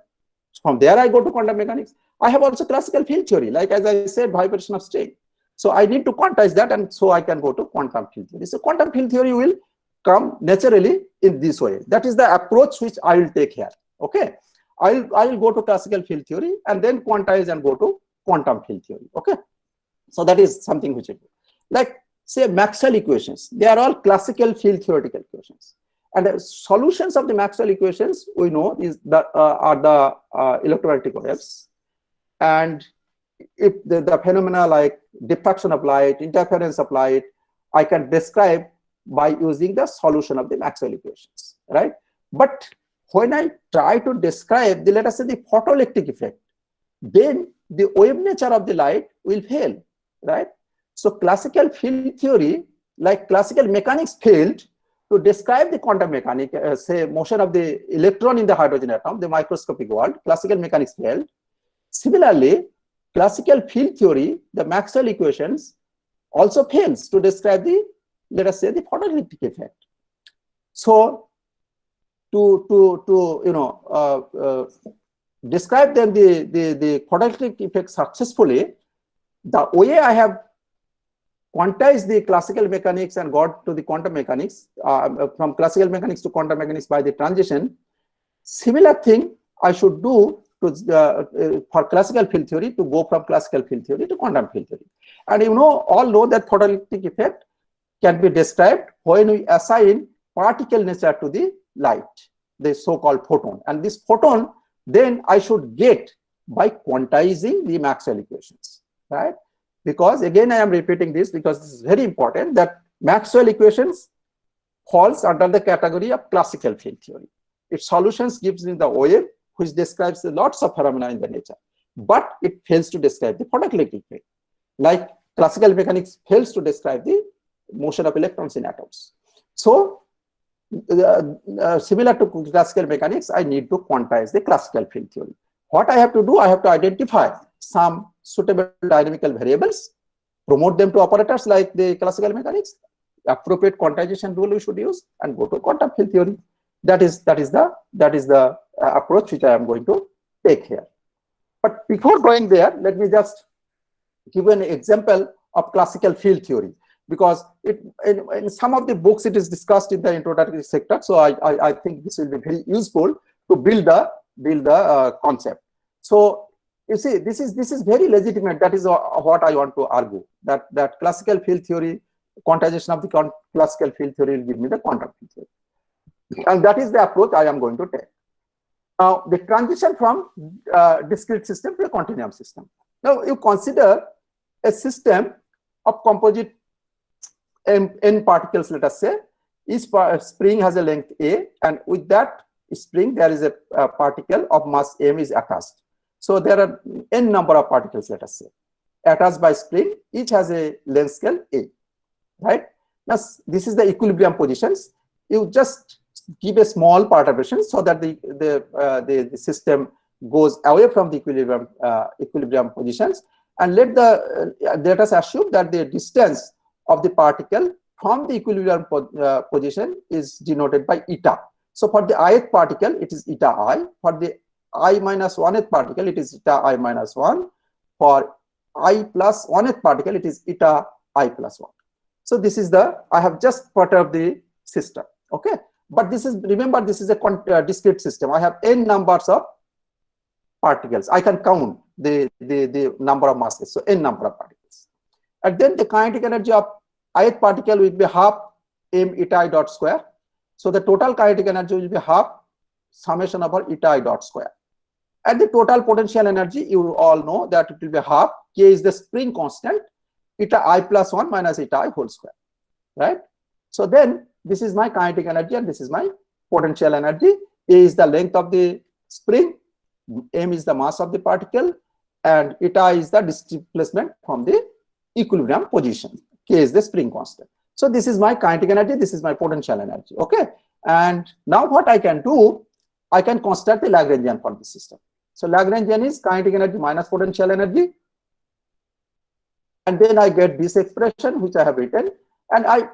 From there I go to quantum mechanics. I have also classical field theory, like as I said, vibration of state. So I need to quantize that, and so I can go to quantum field theory. So quantum field theory will come naturally in this way. That is the approach which I will take here. Okay. I will go to classical field theory and then quantize and go to quantum field theory. Okay, so that is something which I do. Like say Maxwell equations, they are all classical field theoretical equations, and the solutions of the Maxwell equations we know is are the electromagnetic waves, and if the phenomena like diffraction of light, interference of light, I can describe by using the solution of the Maxwell equations, right? But when I try to describe the, let us say, the photoelectric effect, then the wave nature of the light will fail, right? So classical field theory, like classical mechanics failed to describe the quantum mechanics, say motion of the electron in the hydrogen atom, the microscopic world, classical mechanics failed. Similarly, classical field theory, the Maxwell equations also fails to describe the, let us say, the photoelectric effect. So describe then the photoelectric effect successfully, the way I have quantized the classical mechanics and got to the quantum mechanics, from classical mechanics to quantum mechanics by the transition, similar thing I should do to for classical field theory, to go from classical field theory to quantum field theory. And you know, all know that photoelectric effect can be described when we assign particle nature to the light, the so-called photon. And this photon then I should get by quantizing the Maxwell equations, right? Because again, I am repeating this because this is very important, that Maxwell equations falls under the category of classical field theory. Its solutions gives me the wave, which describes lots of phenomena in the nature, but it fails to describe the photoelectric effect. Like classical mechanics fails to describe the motion of electrons in atoms. So similar to classical mechanics, I need to quantize the classical field theory. What I have to do, I have to identify some suitable dynamical variables, promote them to operators like the classical mechanics, appropriate quantization rule we should use, and go to quantum field theory. That is the approach which I am going to take here. But before going there, let me just give an example of classical field theory, because in some of the books it is discussed in the introductory sector. So I think this will be very useful to build the concept. So you see, this is very legitimate. That is what I want to argue, that classical field theory, quantization of the classical field theory will give me the quantum field theory. And that is the approach I am going to take. Now, the transition from discrete system to a continuum system. Now, you consider a system of composite n particles, let us say. Each spring has a length a, and with that spring, there is a particle of mass m is attached. So there are n number of particles, let us say, attached by spring. Each has a length scale a, right? Now, this is the equilibrium positions. You just give a small perturbation so that the system goes away from the equilibrium positions, and let us assume that the distance of the particle from the equilibrium position is denoted by eta. So for the ith particle, it is eta I. For the I minus 1th particle, it is eta I minus 1. For I plus 1th particle, it is eta I plus 1. So this is I have just perturbed the system, okay? But this is, remember, this is a discrete system. I have n numbers of particles. I can count the number of masses, so n number of particles. And then the kinetic energy of ith particle will be half m eta I dot square. So the total kinetic energy will be half summation over eta I dot square. And the total potential energy, you all know that it will be half, k is the spring constant, eta I plus 1 minus eta I whole square, right? So then this is my kinetic energy and this is my potential energy. A is the length of the spring, m is the mass of the particle, and eta is the displacement from the equilibrium position. K is the spring constant. So this is my kinetic energy, this is my potential energy, okay? And now what I can do, I can construct a Lagrangian for this system. So Lagrangian is kinetic energy minus potential energy. And then I get this expression which I have written, and I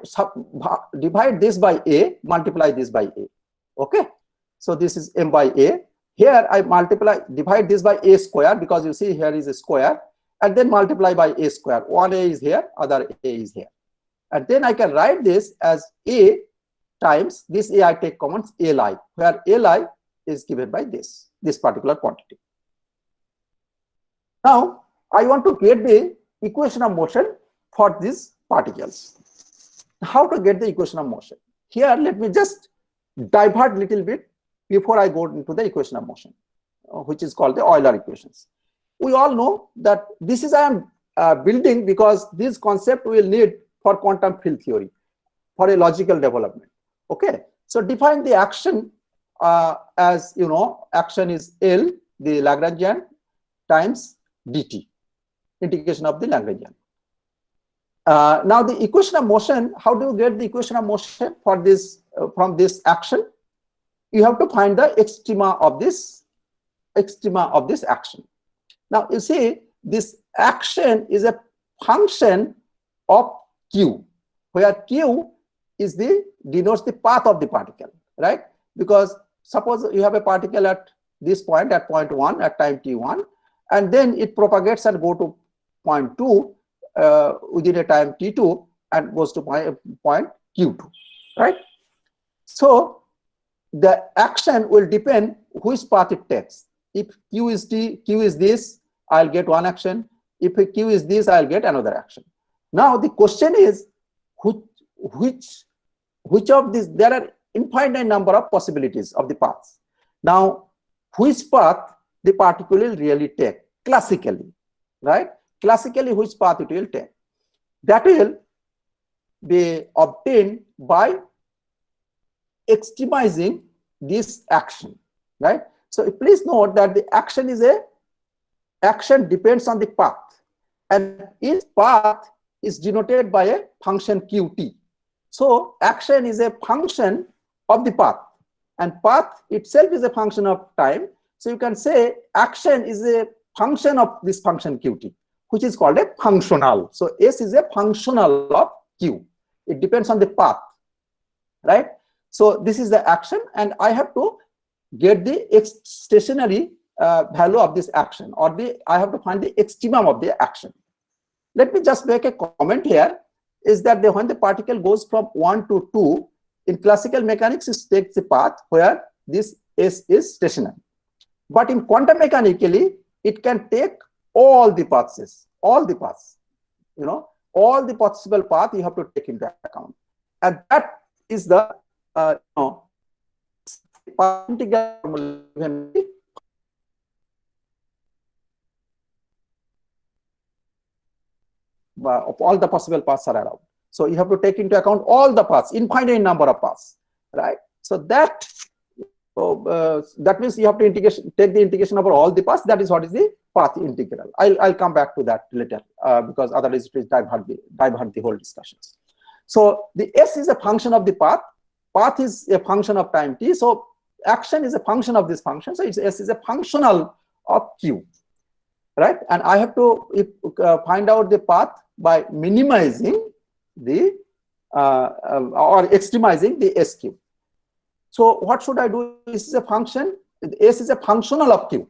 divide this by a, multiply this by a, okay? So this is m by a. Here I divide this by a square, because you see here is a square, and then multiply by a square. One a is here, other a is here. And then I can write this as a times this a I take common li, where li is given by this particular quantity. Now I want to get the equation of motion for these particles. How to get the equation of motion? Here let me just divert little bit before I go into the equation of motion, which is called the Euler equations. We all know that this is I am building because this concept we will need for quantum field theory, for a logical development, okay? So define the action as, you know, action is L, the Lagrangian, times dt, integration of the Lagrangian. Now the equation of motion, how do you get the equation of motion for this, from this action? You have to find the extrema of this action. Now you see, this action is a function of q, where q is denotes the path of the particle, right? Because suppose you have a particle at this point, at point 1, at time t1, and then it propagates and go to point 2 within a time t2 and goes to point q2, right? So the action will depend which path it takes. If q is this, I'll get one action. If q is this, I'll get another action. Now the question is, which of these? There are infinite number of possibilities of the paths. Now, which path the particle will really take classically, right? Classically, which path it will take? That will be obtained by extremizing this action, right? So please note that the action depends on the path, and each path is denoted by a function qt. So action is a function of the path, and path itself is a function of time. So you can say action is a function of this function qt, which is called a functional. So S is a functional of q. It depends on the path, right? So this is the action, and I have to get the stationary value of this action, or I have to find the extremum of the action. Let me just make a comment here, is that when the particle goes from 1 to 2, in classical mechanics, it takes the path where this S is stationary. But in quantum mechanically, it can take all the paths, all the paths, all the possible paths you have to take into account. And that is the of all the possible paths are around. So you have to take into account all the paths, infinite number of paths, right? So that means you have to take the integration over all the paths. That is what is the path integral. I'll come back to that later because otherwise it will divert the whole discussions. So the S is a function of the path. Path is a function of time t. So action is a function of this function. So S is a functional of q, right? And I have to find out the path by minimizing the or extremizing the SQ. So what should I do? This is a function. S is a functional of q.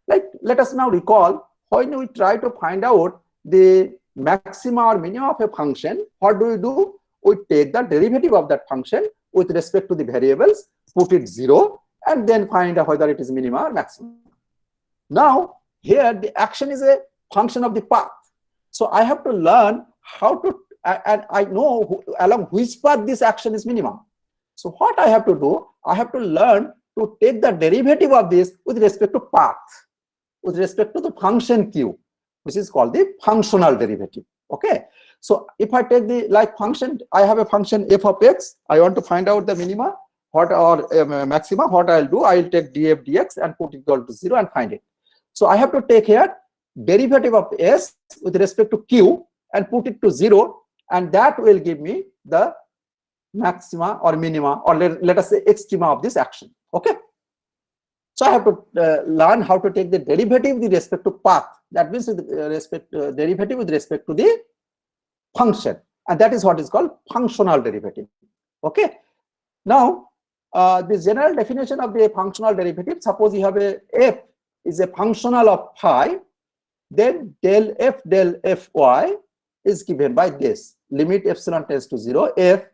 Like, let us now recall, when we try to find out the maxima or minima of a function, what do? We take the derivative of that function with respect to the variables, put it 0, and then find out whether it is minima or maximum. Now, here the action is a function of the path. So I have to learn how to, and I know along which path this action is minimum. So what I have to do, I have to learn to take the derivative of this with respect to path, with respect to the function q, which is called the functional derivative. Okay. So if I take the function, I have a function f of x. I want to find out the minima or maxima. What I'll do, I'll take df dx and put it equal to 0 and find it. So I have to take here derivative of s with respect to q and put it to 0, and that will give me the maxima or minima, or let us say extrema of this action. Okay. So I have to learn how to take the derivative with respect to path. That means with derivative with respect to the function, and that is what is called functional derivative. Okay. Now, the general definition of the functional derivative, suppose you have a f is a functional of phi, then del fy is given by this limit epsilon tends to 0, f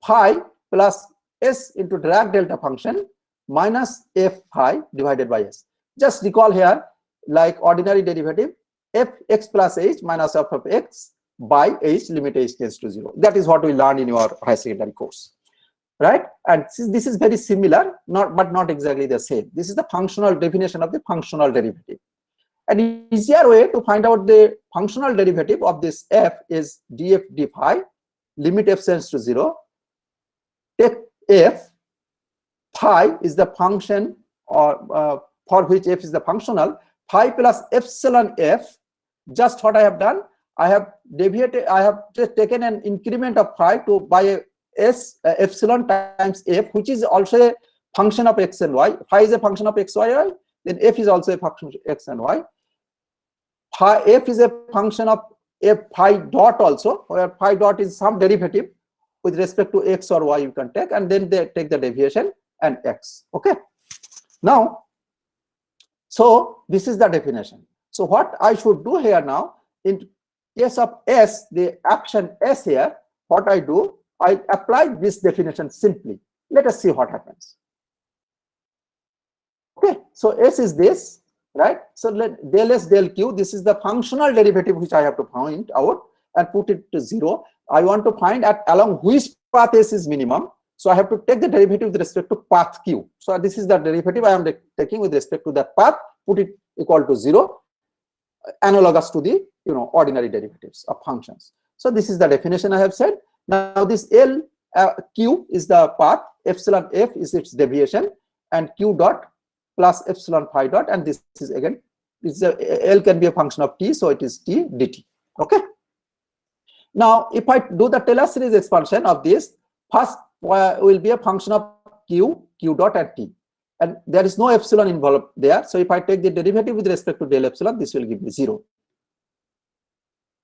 phi plus s into Dirac delta function minus f phi divided by s. Just recall here, like ordinary derivative, f x plus h minus f of x by h limit h tends to 0. That is what we learned in your high secondary course, right? And this is very similar, but not exactly the same. This is the functional definition of the functional derivative. An easier way to find out the functional derivative of this f is df d phi, limit f tends to 0. Take f, phi is the function or for which f is the functional, phi plus epsilon f. Just what I have done, I have deviated, I have just taken an increment of phi to by a s epsilon times f, which is also a function of x and y. Phi is a function of x, y, then f is also a function of x and y. Phi f is a function of f phi dot also, where phi dot is some derivative with respect to x or y you can take, and then they take the deviation and x. Okay. Now, so this is the definition. So what I should do here now, in case of S, the action S here, what I do, I apply this definition simply. Let us see what happens. Okay, so S is this, right? So let del S del Q, this is the functional derivative which I have to find out and put it to 0. I want to find at along which path S is minimum. So I have to take the derivative with respect to path Q. So this is the derivative I am taking with respect to that path, put it equal to 0, analogous to the ordinary derivatives of functions. So this is the definition I have said. Now this L Q is the path, epsilon F is its deviation, and Q dot plus epsilon phi dot, and this is again, L can be a function of t, so it is t dt. Okay. Now if I do the Taylor series expansion of this, first will be a function of Q dot and t, and there is no epsilon involved there. So if I take the derivative with respect to del epsilon, this will give me 0.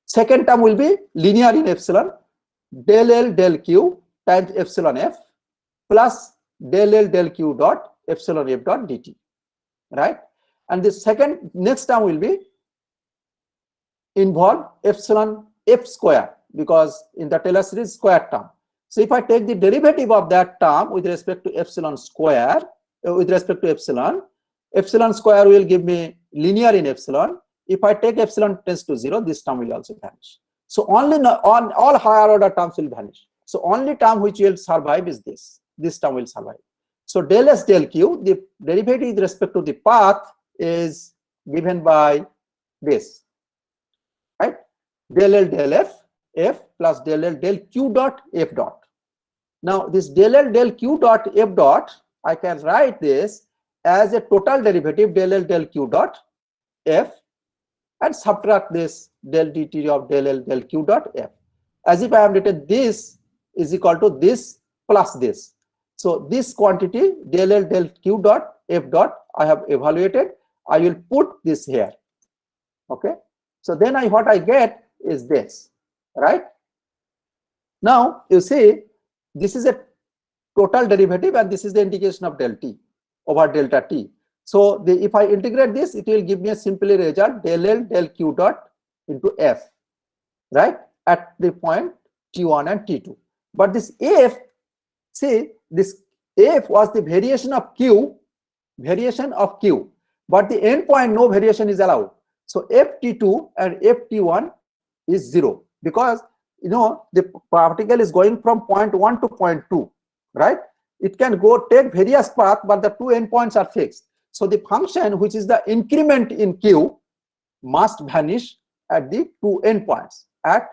Second term will be linear in epsilon, del L del Q times epsilon F plus del L del Q dot epsilon F dot dt, right? And the next term will be involve epsilon F square, because in the Taylor series square term. So if I take the derivative of that term with respect to epsilon square, with respect to epsilon square will give me linear in epsilon. If I take epsilon tends to 0, this term will also vanish. So only on all higher order terms will vanish. So only term which will survive is this term will survive. So del S del Q, the derivative with respect to the path is given by this, right? Del L del F plus del L del Q dot F dot. Now this del L del Q dot F dot, I can write this as a total derivative del L del Q dot F and subtract this del dt of del L del Q dot F, as if I have written this is equal to this plus this. So this quantity del L del Q dot F dot I have evaluated. I will put this here. Okay. So then what I get is this, right? Now you see this is a total derivative and this is the integration of del t over delta t. So if I integrate this, it will give me a simply result del L del Q dot into F, right, at the point T1 and T2. But this F, see, this F was the variation of Q, but the endpoint no variation is allowed. So FT2 and FT1 is 0, because the particle is going from point 1 to point 2, right? It can take various paths, but the two endpoints are fixed. So the function which is the increment in Q must vanish at the two endpoints at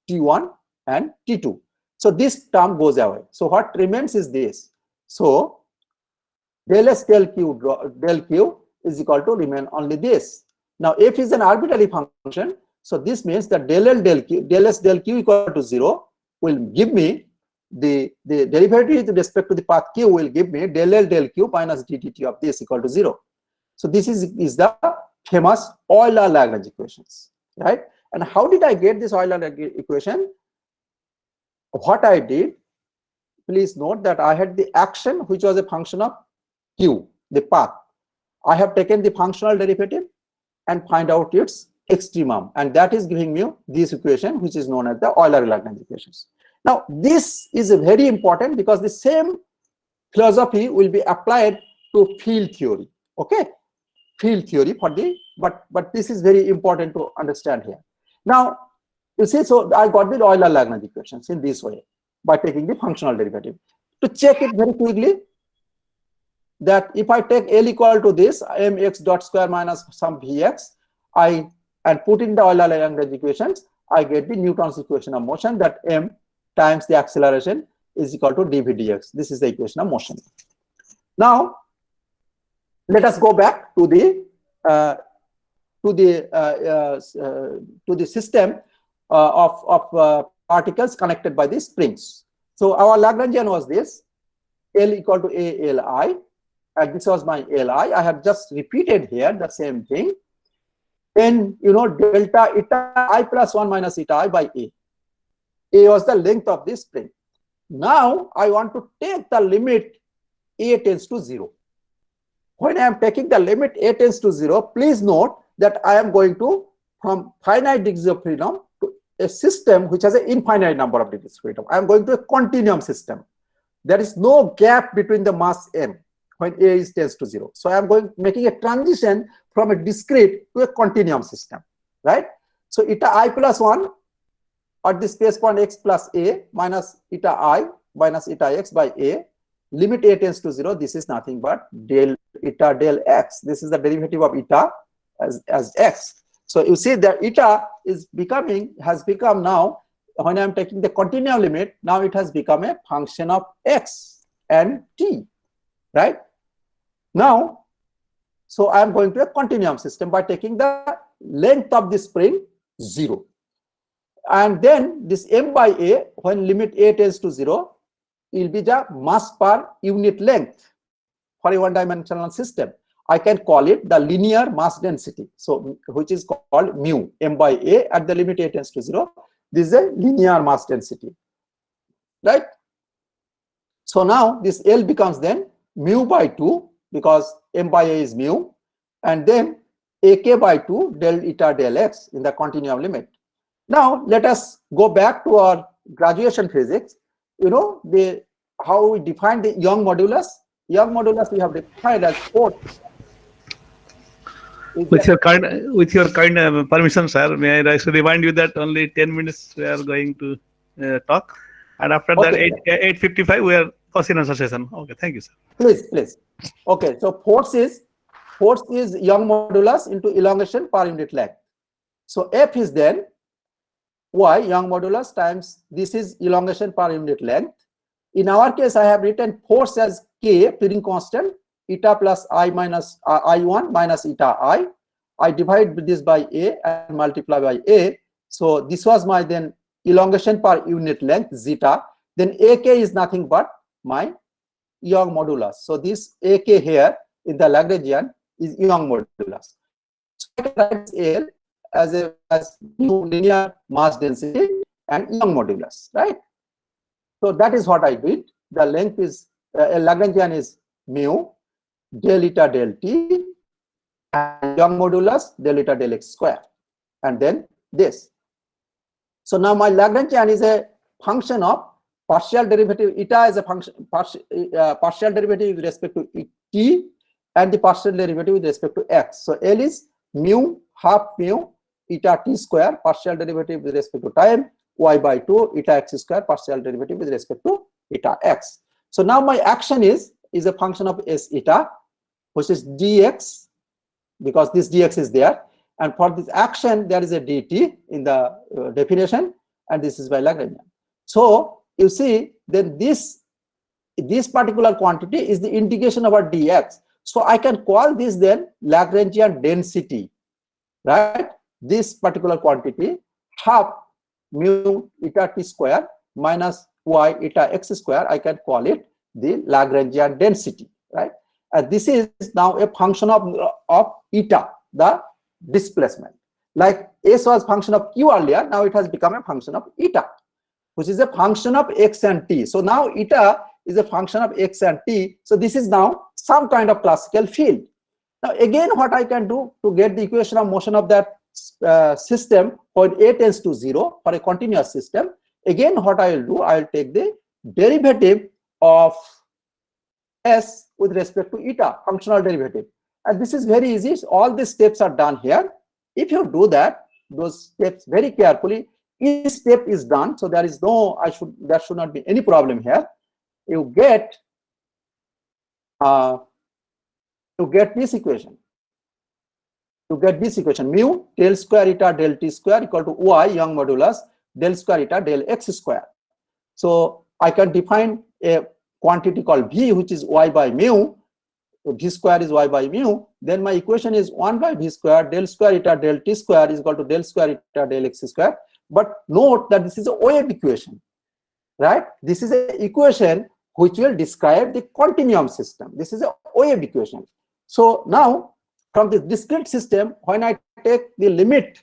T1 and T2. So this term goes away. So what remains is this. So del S del Q is equal to remain only this. Now F is an arbitrary function. So this means that del L del S del Q equal to 0 will give me the derivative with respect to the path Q will give me del L del Q minus ddt of this equal to 0. So this is the famous Euler-Lagrange equations, right? And how did I get this Euler-Lagrange equation? What I did, please note that I had the action which was a function of Q, the path. I have taken the functional derivative and find out its extremum, and that is giving me this equation which is known as the Euler-Lagrange equations. Now this is very important because the same philosophy will be applied to field theory. Okay, field theory for the but this is very important to understand here. Now you see, so I got the Euler-Lagrange equations in this way by taking the functional derivative. To check it very quickly, that if I take L equal to this mx dot square minus some vx, and put in the Euler-Lagrange equations, I get the Newton's equation of motion, that m times the acceleration is equal to dv dx. This is the equation of motion. Now let us go back to the system of particles connected by the springs. So our Lagrangian was this: L equal to a Li, and this was my Li. I have just repeated here the same thing. Then delta eta I plus 1 minus eta I by a. A was the length of this spring. Now I want to take the limit a tends to 0. when I am taking the limit a tends to 0, please note that I am going to from finite degrees of freedom to a system which has an infinite number of degrees of freedom. I am going to a continuum system. There is no gap between the mass m when a is tends to 0. So I am making a transition from a discrete to a continuum system, right? So eta I plus 1 at the space point x plus a minus eta I minus eta x by a, limit a tends to 0, this is nothing but del eta del x. This is the derivative of eta as x. So you see that eta has become now, when I am taking the continuum limit, now it has become a function of x and t, right? Now, so I am going to a continuum system by taking the length of the spring 0. And then this m by a, when limit a tends to 0, will be the mass per unit length for a one-dimensional system. I can call it the linear mass density, so which is called mu, m by a at the limit a tends to 0. This is a linear mass density, right? So now this L becomes then mu by 2 because m by a is mu, and then ak by 2 del eta del x in the continuum limit. Now let us go back to our graduation physics. You know how we define the Young modulus. Young modulus we have defined as force. With your kind permission, sir, may I remind you that only 10 minutes we are going to talk, and after that 8:55 we are question answer session. Okay, thank you, sir. Please. Okay, so force is Young modulus into elongation per unit length. So F is then y Young modulus times this is elongation per unit length. In our case, I have written force as k, Pilling constant, eta plus I minus I1 minus eta I. I divide this by a and multiply by a. So this was my then elongation per unit length zeta. Then ak is nothing but my Young modulus. So this ak here in the Lagrangian is Young modulus. So I can write L as new linear mass density and Young modulus, right? So that is what I did. The length is Lagrangian is mu del eta del t and Young modulus del eta del x square, and then this. So now my Lagrangian is a function of partial derivative. Eta is a function partial derivative with respect to t and the partial derivative with respect to x. So L is mu half mu eta t square partial derivative with respect to time, y by 2 eta x square partial derivative with respect to eta x. So now my action is a function of s eta, which is dx, because this dx is there, and for this action there is a dt in the definition, and this is by Lagrangian. So you see then this particular quantity is the integration of our dx. So I can call this then Lagrangian density, right? This particular quantity half mu eta t square minus y eta x square, I can call it the Lagrangian density, right? And this is now a function of eta, the displacement. Like s was function of q earlier, now it has become a function of eta, which is a function of x and t. So now eta is a function of x and t. So this is now some kind of classical field. Now again, what I can do to get the equation of motion of that system when a tends to 0 for a continuous system, again what I will do, I will take the derivative of s with respect to eta, functional derivative, and this is very easy. So all these steps are done here. If you do that, those steps very carefully, each step is done, so there is no there should not be any problem here. You get this equation. To get this equation, mu del square eta del t square equal to y Young modulus del square eta del x square. So I can define a quantity called v, which is y by mu. So v square is y by mu. Then my equation is 1 by v square del square eta del t square is equal to del square eta del x square. But note that this is a OAB equation, right? This is an equation which will describe the continuum system. This is a OAB equation. So now, from this discrete system, when I take the limit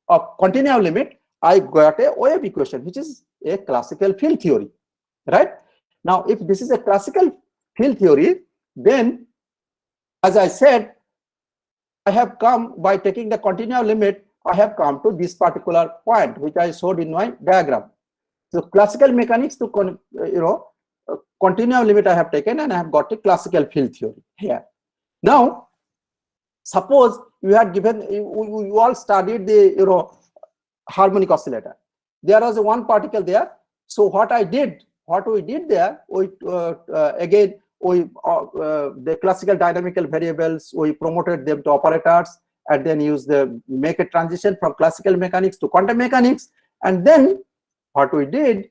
of continuum limit, I got a OAB equation, which is a classical field theory, right? Now, if this is a classical field theory, then as I said, I have come by taking the continuum limit, I have come to this particular point, which I showed in my diagram. So classical mechanics to continuum limit I have taken, and I have got a classical field theory here. Now, suppose you had given, you all studied the harmonic oscillator. There was one particle there. So what we did there, again, the classical dynamical variables, we promoted them to operators, and then make a transition from classical mechanics to quantum mechanics. And then what we did,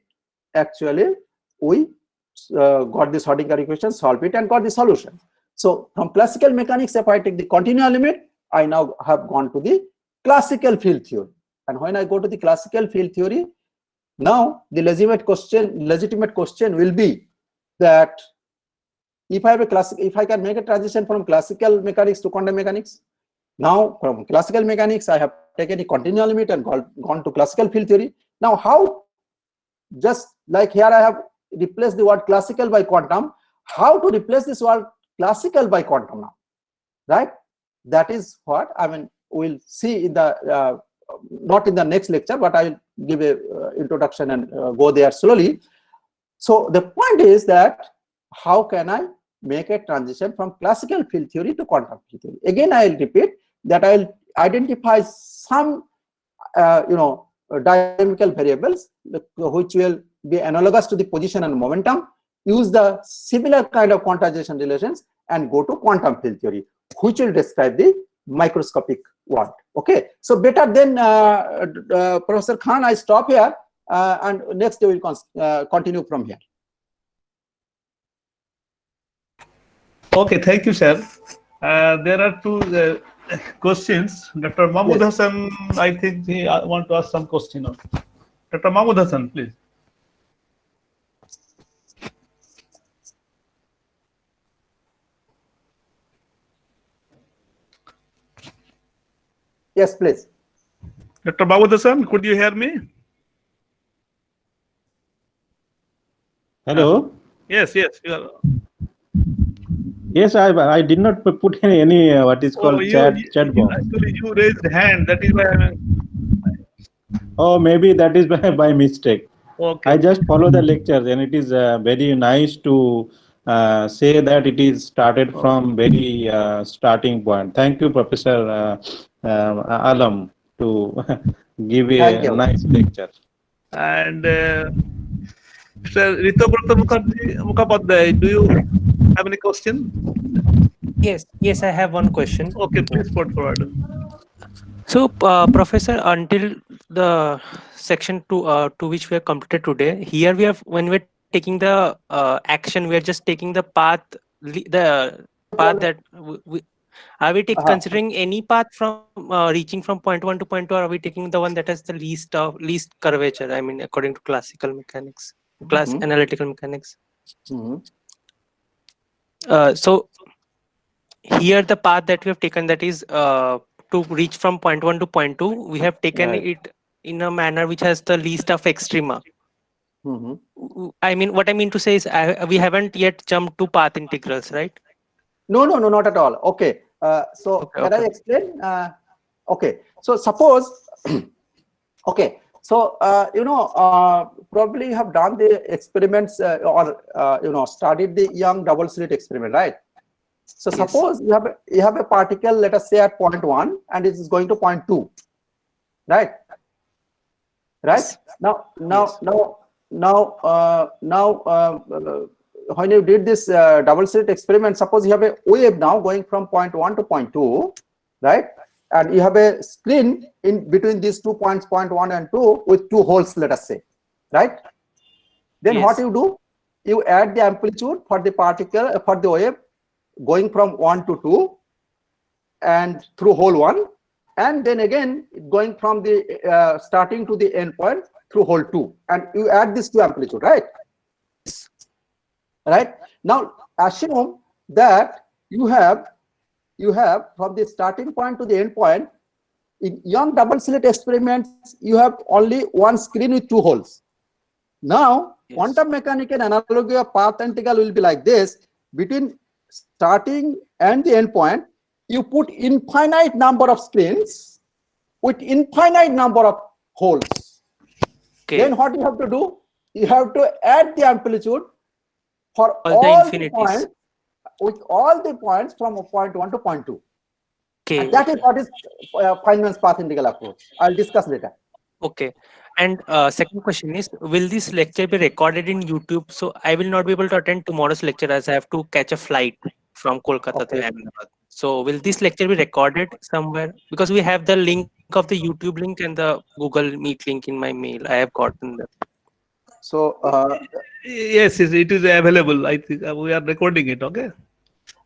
actually, we got the Schrodinger equation, solved it, and got the solution. So from classical mechanics, if I take the continuum limit, I now have gone to the classical field theory. And when I go to the classical field theory, now the legitimate question will be that if I can make a transition from classical mechanics to quantum mechanics, now from classical mechanics I have taken a continuum limit and gone to classical field theory. Now how, just like here I have replaced the word classical by quantum, how to replace this word classical by quantum now, right? That is what we'll see in the not in the next lecture, but I will give a introduction and go there slowly. So the point is that how can I make a transition from classical field theory to quantum field theory? Again, I will repeat that I will identify some dynamical variables which will be analogous to the position and momentum, use the similar kind of quantization relations, and go to quantum field theory, which will describe the microscopic world. Okay, so better than Professor Khan, I stop here, and next we will continue from here. Okay, thank you, sir. There are two questions. Dr. Mahmood Hassan, I think he want to ask some question. Dr. Mahmood Hassan, please. Yes, please. Dr. Mahmood Hassan, could you hear me? Hello. Yes, yes. You are. Yes, I did not put any what is called chat box. Actually, you raised hand. That is why Oh, maybe that is by mistake. Okay. I just follow the lectures, and it is very nice to say that it is started from very starting point. Thank you, Professor Alam, to give a nice lecture. And Sir Ritobrata Mukhopadhyay, do you have any question? Yes, I have one question. Okay, please put forward. So, Professor, until the section to which we have completed today, here we have, when we're taking the action, we are just taking the path, that are we considering any path from reaching from point 1 to point 2, or are we taking the one that has the least curvature? I mean, according to classical mechanics, analytical mechanics. So here the path that we have taken, that is to reach from point 1 to point 2, we have taken it in a manner which has the least of extrema. I mean, what I mean to say is we haven't yet jumped to path integrals, right? No, not at all. Okay. Can I explain? Okay. So suppose, okay. So, probably you have done the experiments or, studied the Young double slit experiment, right? So suppose you have a particle, let us say at point 1, and it is going to point 2, right? Right? Now, when you did this double slit experiment, suppose you have a wave now going from point 1 to point 2, right? And you have a screen in between these 2 points, point 1 and 2, with 2 holes, let us say, right? Then what you do, you add the amplitude for the particle, for the wave going from 1 to 2 and through hole 1, and then again going from the starting to the end point through hole 2, and you add this to amplitude, right? Right? Now assume that you have from the starting point to the end point, in Young double slit experiments, you have only one screen with 2 holes. Now quantum mechanical analogy of path integral will be like this: between starting and the end point, you put infinite number of screens with infinite number of holes. Okay. Then what you have to do? You have to add the amplitude for All the all the infinities. points, with all the points from point 1 to point 2. Okay. And that is what is Feynman's path integral approach. I'll discuss later. Okay. And second question is, will this lecture be recorded in YouTube? So I will not be able to attend tomorrow's lecture as I have to catch a flight from Kolkata to Okay. Ahmedabad. So will this lecture be recorded somewhere? Because we have the link of the YouTube link and the Google Meet link in my mail. I have gotten that. So Yes, it is available. I think we are recording it. Okay.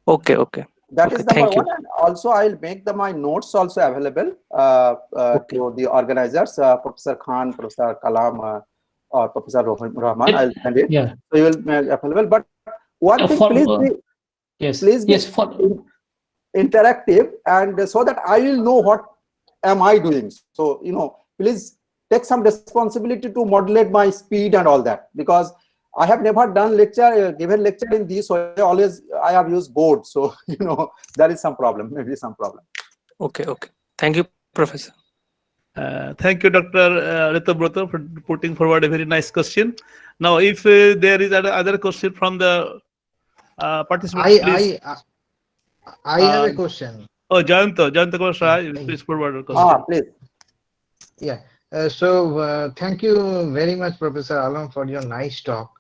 Okay. Okay. that Okay, is number thank you. one. And also I'll make my notes also available Okay. to the organizers, Professor Khan, Professor Kalam, or Professor Rahman. I'll send it. Yeah. So you will make available. But one thing, For, please yes. please be Yes. For interactive, and so that I will know what am I doing. So, please take some responsibility to modulate my speed and all that, because I have never done given lecture in this way. Always I have used board. So, there is some problem, maybe some problem. Okay. Okay. Thank you, Professor. Thank you, Dr. Ritabrata, for putting forward a very nice question. Now, if there is other question from the participants, please. I have a question. Oh, Jayanta Kumar Shah, please forward a question. Please. Yeah. Thank you very much, Professor Alam, for your nice talk.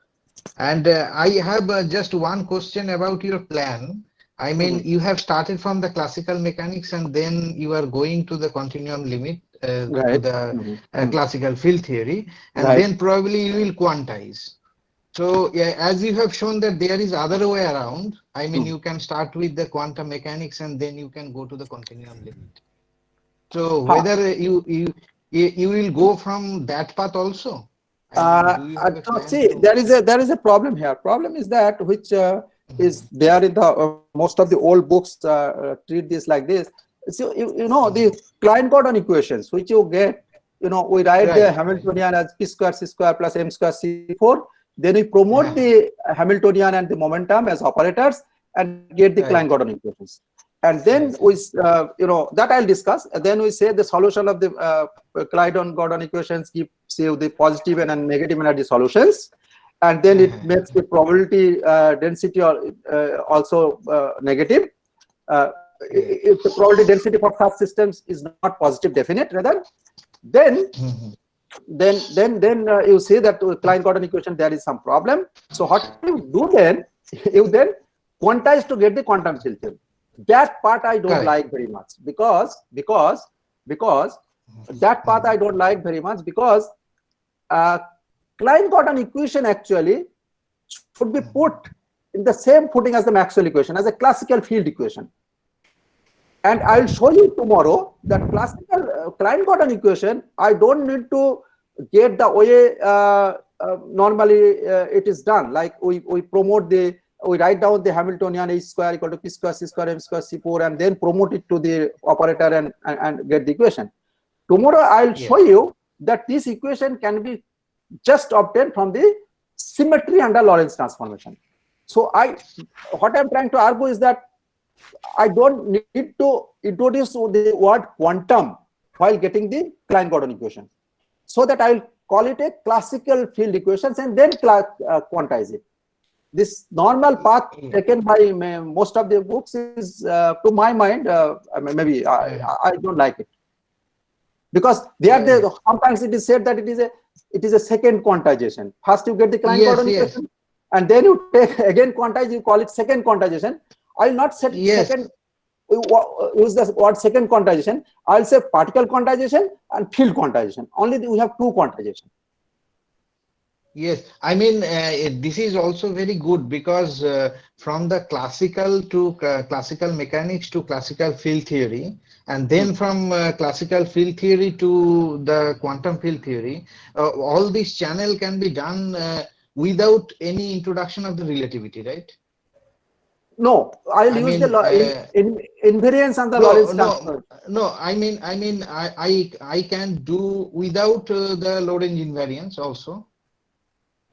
And I have just one question about your plan. I mean, you have started from the classical mechanics and then you are going to the continuum limit, to Right. the classical field theory, and Right. then probably you will quantize. So, yeah, as you have shown that there is other way around, I mean, you can start with the quantum mechanics and then you can go to the continuum limit. So, whether you will go from that path also? I mean, do you have a plan See, to- there is a problem here. Problem is that which is there in the most of the old books treat this like this. So the Klein-Gordon equations which you get, we write the Hamiltonian as p square c square plus m square c4. Then we promote the Hamiltonian and the momentum as operators and get the Klein-Gordon equations. And then we, that I'll discuss. And then we say the solution of the Klein-Gordon equations gives you the positive and negative energy solutions. And then it makes the probability density also negative. If the probability density for such systems is not positive definite, rather, then you see that Klein-Gordon equation there is some problem. So what you do then? You then quantize to get the quantum field theory. That part I don't like very much because that part I don't like very much because Klein-Gordon equation actually should be put in the same footing as the Maxwell equation, as a classical field equation. And I'll show you tomorrow that classical Klein-Gordon equation, I don't need to get the way normally it is done. Like we write down the Hamiltonian h square equal to p square c square m square c4 and then promote it to the operator and get the equation. Tomorrow I'll show you that this equation can be just obtained from the symmetry under Lorentz transformation. So what I'm trying to argue is that I don't need to introduce the word quantum while getting the Klein-Gordon equation, so that I'll call it a classical field equations and then quantize it. This normal path taken by most of the books is, to my mind, maybe I don't like it, because sometimes it is said that it is a second quantization. First you get the Klein-Gordon equation, and then you take again quantize. You call it second quantization. I will not say second. Use the word second quantization. I'll say particle quantization and field quantization. Only we have two quantization. Yes, I mean, this is also very good because from the classical to classical mechanics to classical field theory, and then from classical field theory to the quantum field theory, all this channel can be done without any introduction of the relativity, right? No, I'll use the invariance and the Lorentz transform. No, I mean, I can do without the Lorentz invariance also.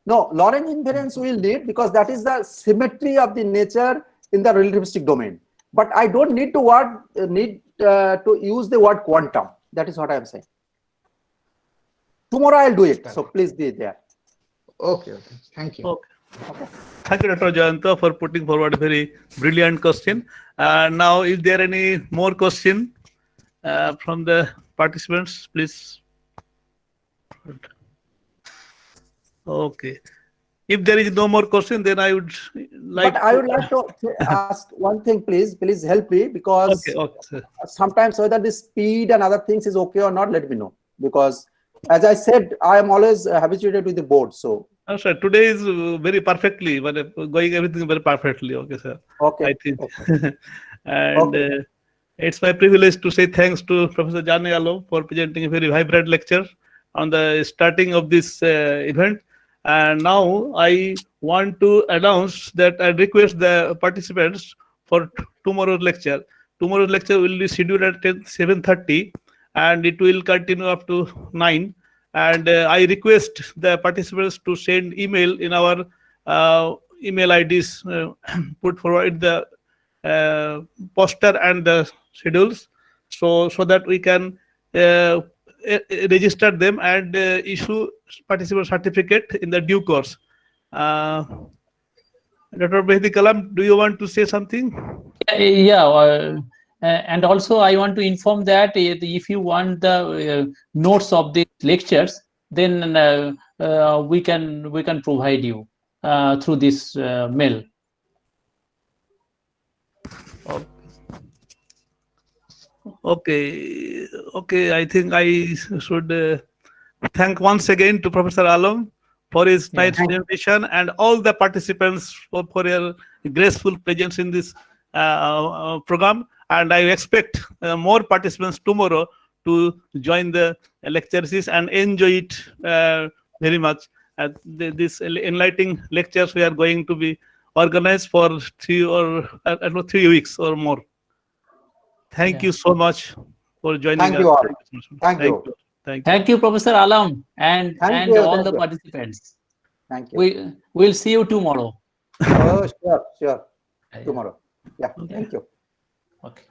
No, Lorentz invariance will need, because that is the symmetry of the nature in the relativistic domain. But I don't need to use the word quantum. That is what I am saying. Tomorrow I'll do it. So please be there. Okay. Thank you. Okay. Thank you, Dr. Jayanta, for putting forward a very brilliant question. Now, is there any more question from the participants, please? Okay. If there is no more question, then I would like. But I would like to ask one thing, please. Please help me, because Okay. sometimes whether the speed and other things is okay or not, let me know. Because as I said, I am always habituated with the board. So. Oh, sir, today is very perfectly, but going everything very perfectly. Okay, sir. Okay. I think. And it's my privilege to say thanks to Professor Jani Alam for presenting a very vibrant lecture on the starting of this event. And now I want to announce that I request the participants for tomorrow's lecture. Tomorrow's lecture will be scheduled at 7:30 and it will continue up to 9. And I request the participants to send email in our email IDs put forward in the poster and the schedules, so that we can register them and issue participant certificate in the due course. Dr. Mehdi Kalam, do you want to say something? Yeah, and also I want to inform that if you want the notes of the lectures, then we can provide you through this mail. Okay. I think I should thank once again to Professor Alam for his nice presentation and all the participants for your graceful presence in this program. And I expect more participants tomorrow to join the lecture series and enjoy it very much. This enlightening lectures we are going to be organized for 3 weeks or more. Thank you so much for joining us. Thank you all. Thank you. Thank you, Professor Alam, and all the participants. Thank you. We'll see you tomorrow. Oh, sure. Tomorrow. Yeah. Thank you. Okay.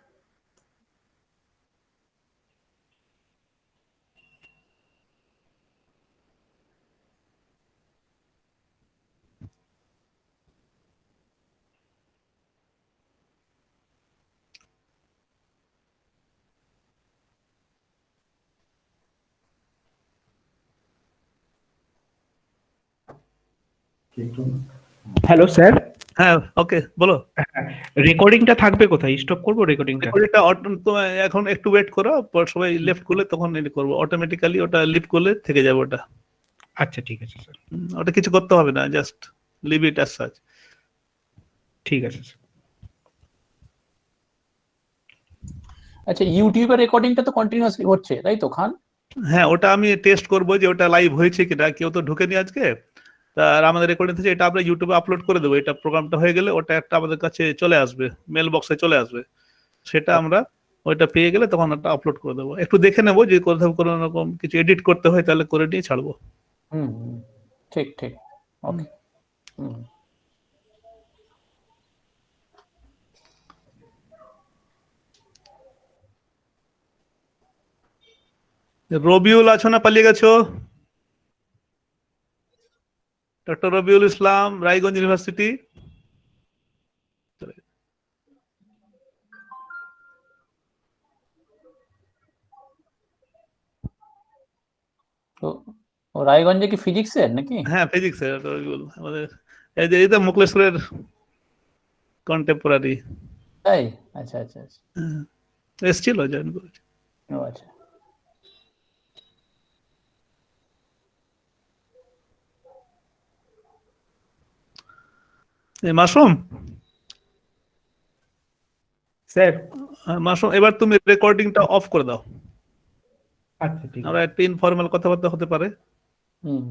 Hello sir. হ্যাঁ, ওকে, বলো। রেকর্ডিংটা থাকবে কোথায়? Stop করব রেকর্ডিংটা? এখন একটু wait করো, পর সবাই লেফট করলে তখন করব। অটোমেটিক্যালি ওটা লিভ করলে থেকে যাবে ওটা। আচ্ছা, ঠিক আছে স্যার। ওটা কিছু করতে হবে না, just leave it as such. ঠিক আছে স্যার। আচ্ছা, ইউটিউবের রেকর্ডিংটা তো কন্টিনিউয়াসলি হচ্ছে, তাই তো খান? হ্যাঁ, ওটা আমি টেস্ট করব যে ওটা লাইভ হয়েছে কিনা। কেউ তো ঢুকেনি আজকে, আর আমাদের রেকর্ডিং থেকে এটা আমরা ইউটিউবে আপলোড করে দেবো। এটা প্রোগ্রামটা হয়ে গেলে ওটা একটা আমাদের কাছে চলে আসবে, মেল বক্সে চলে আসবে। সেটা আমরা ওইটা পেয়ে গেলে তখন একটা আপলোড করে দেবো। একটু দেখে নেবো যে কোথাও কোনো রকম কিছু এডিট করতে হয়, তাহলে করে নিয়ে ছাড়বো। ঠিক ওকে। রবিউল আছো না পালিয়ে গেছো? Doctor Rabiul Islam, Raiganj university. রায়গঞ্জে কি ফিজিক্সের নাকি? হ্যাঁ, ফিজিক্সের রবিউল। আমাদের এই তো মুকলেশ্বরের কন্টেম্পোরারি। তাই? আচ্ছা। এসছিল, জয়েন করেছে। ও আচ্ছা। মাসুম স্যার। মাসুম, এবার তুমি রেকর্ডিংটা অফ করে দাও। আচ্ছা, ঠিক আছে। আমরা একটা ইনফর্মাল কথাবার্তা হতে পারে। হুম।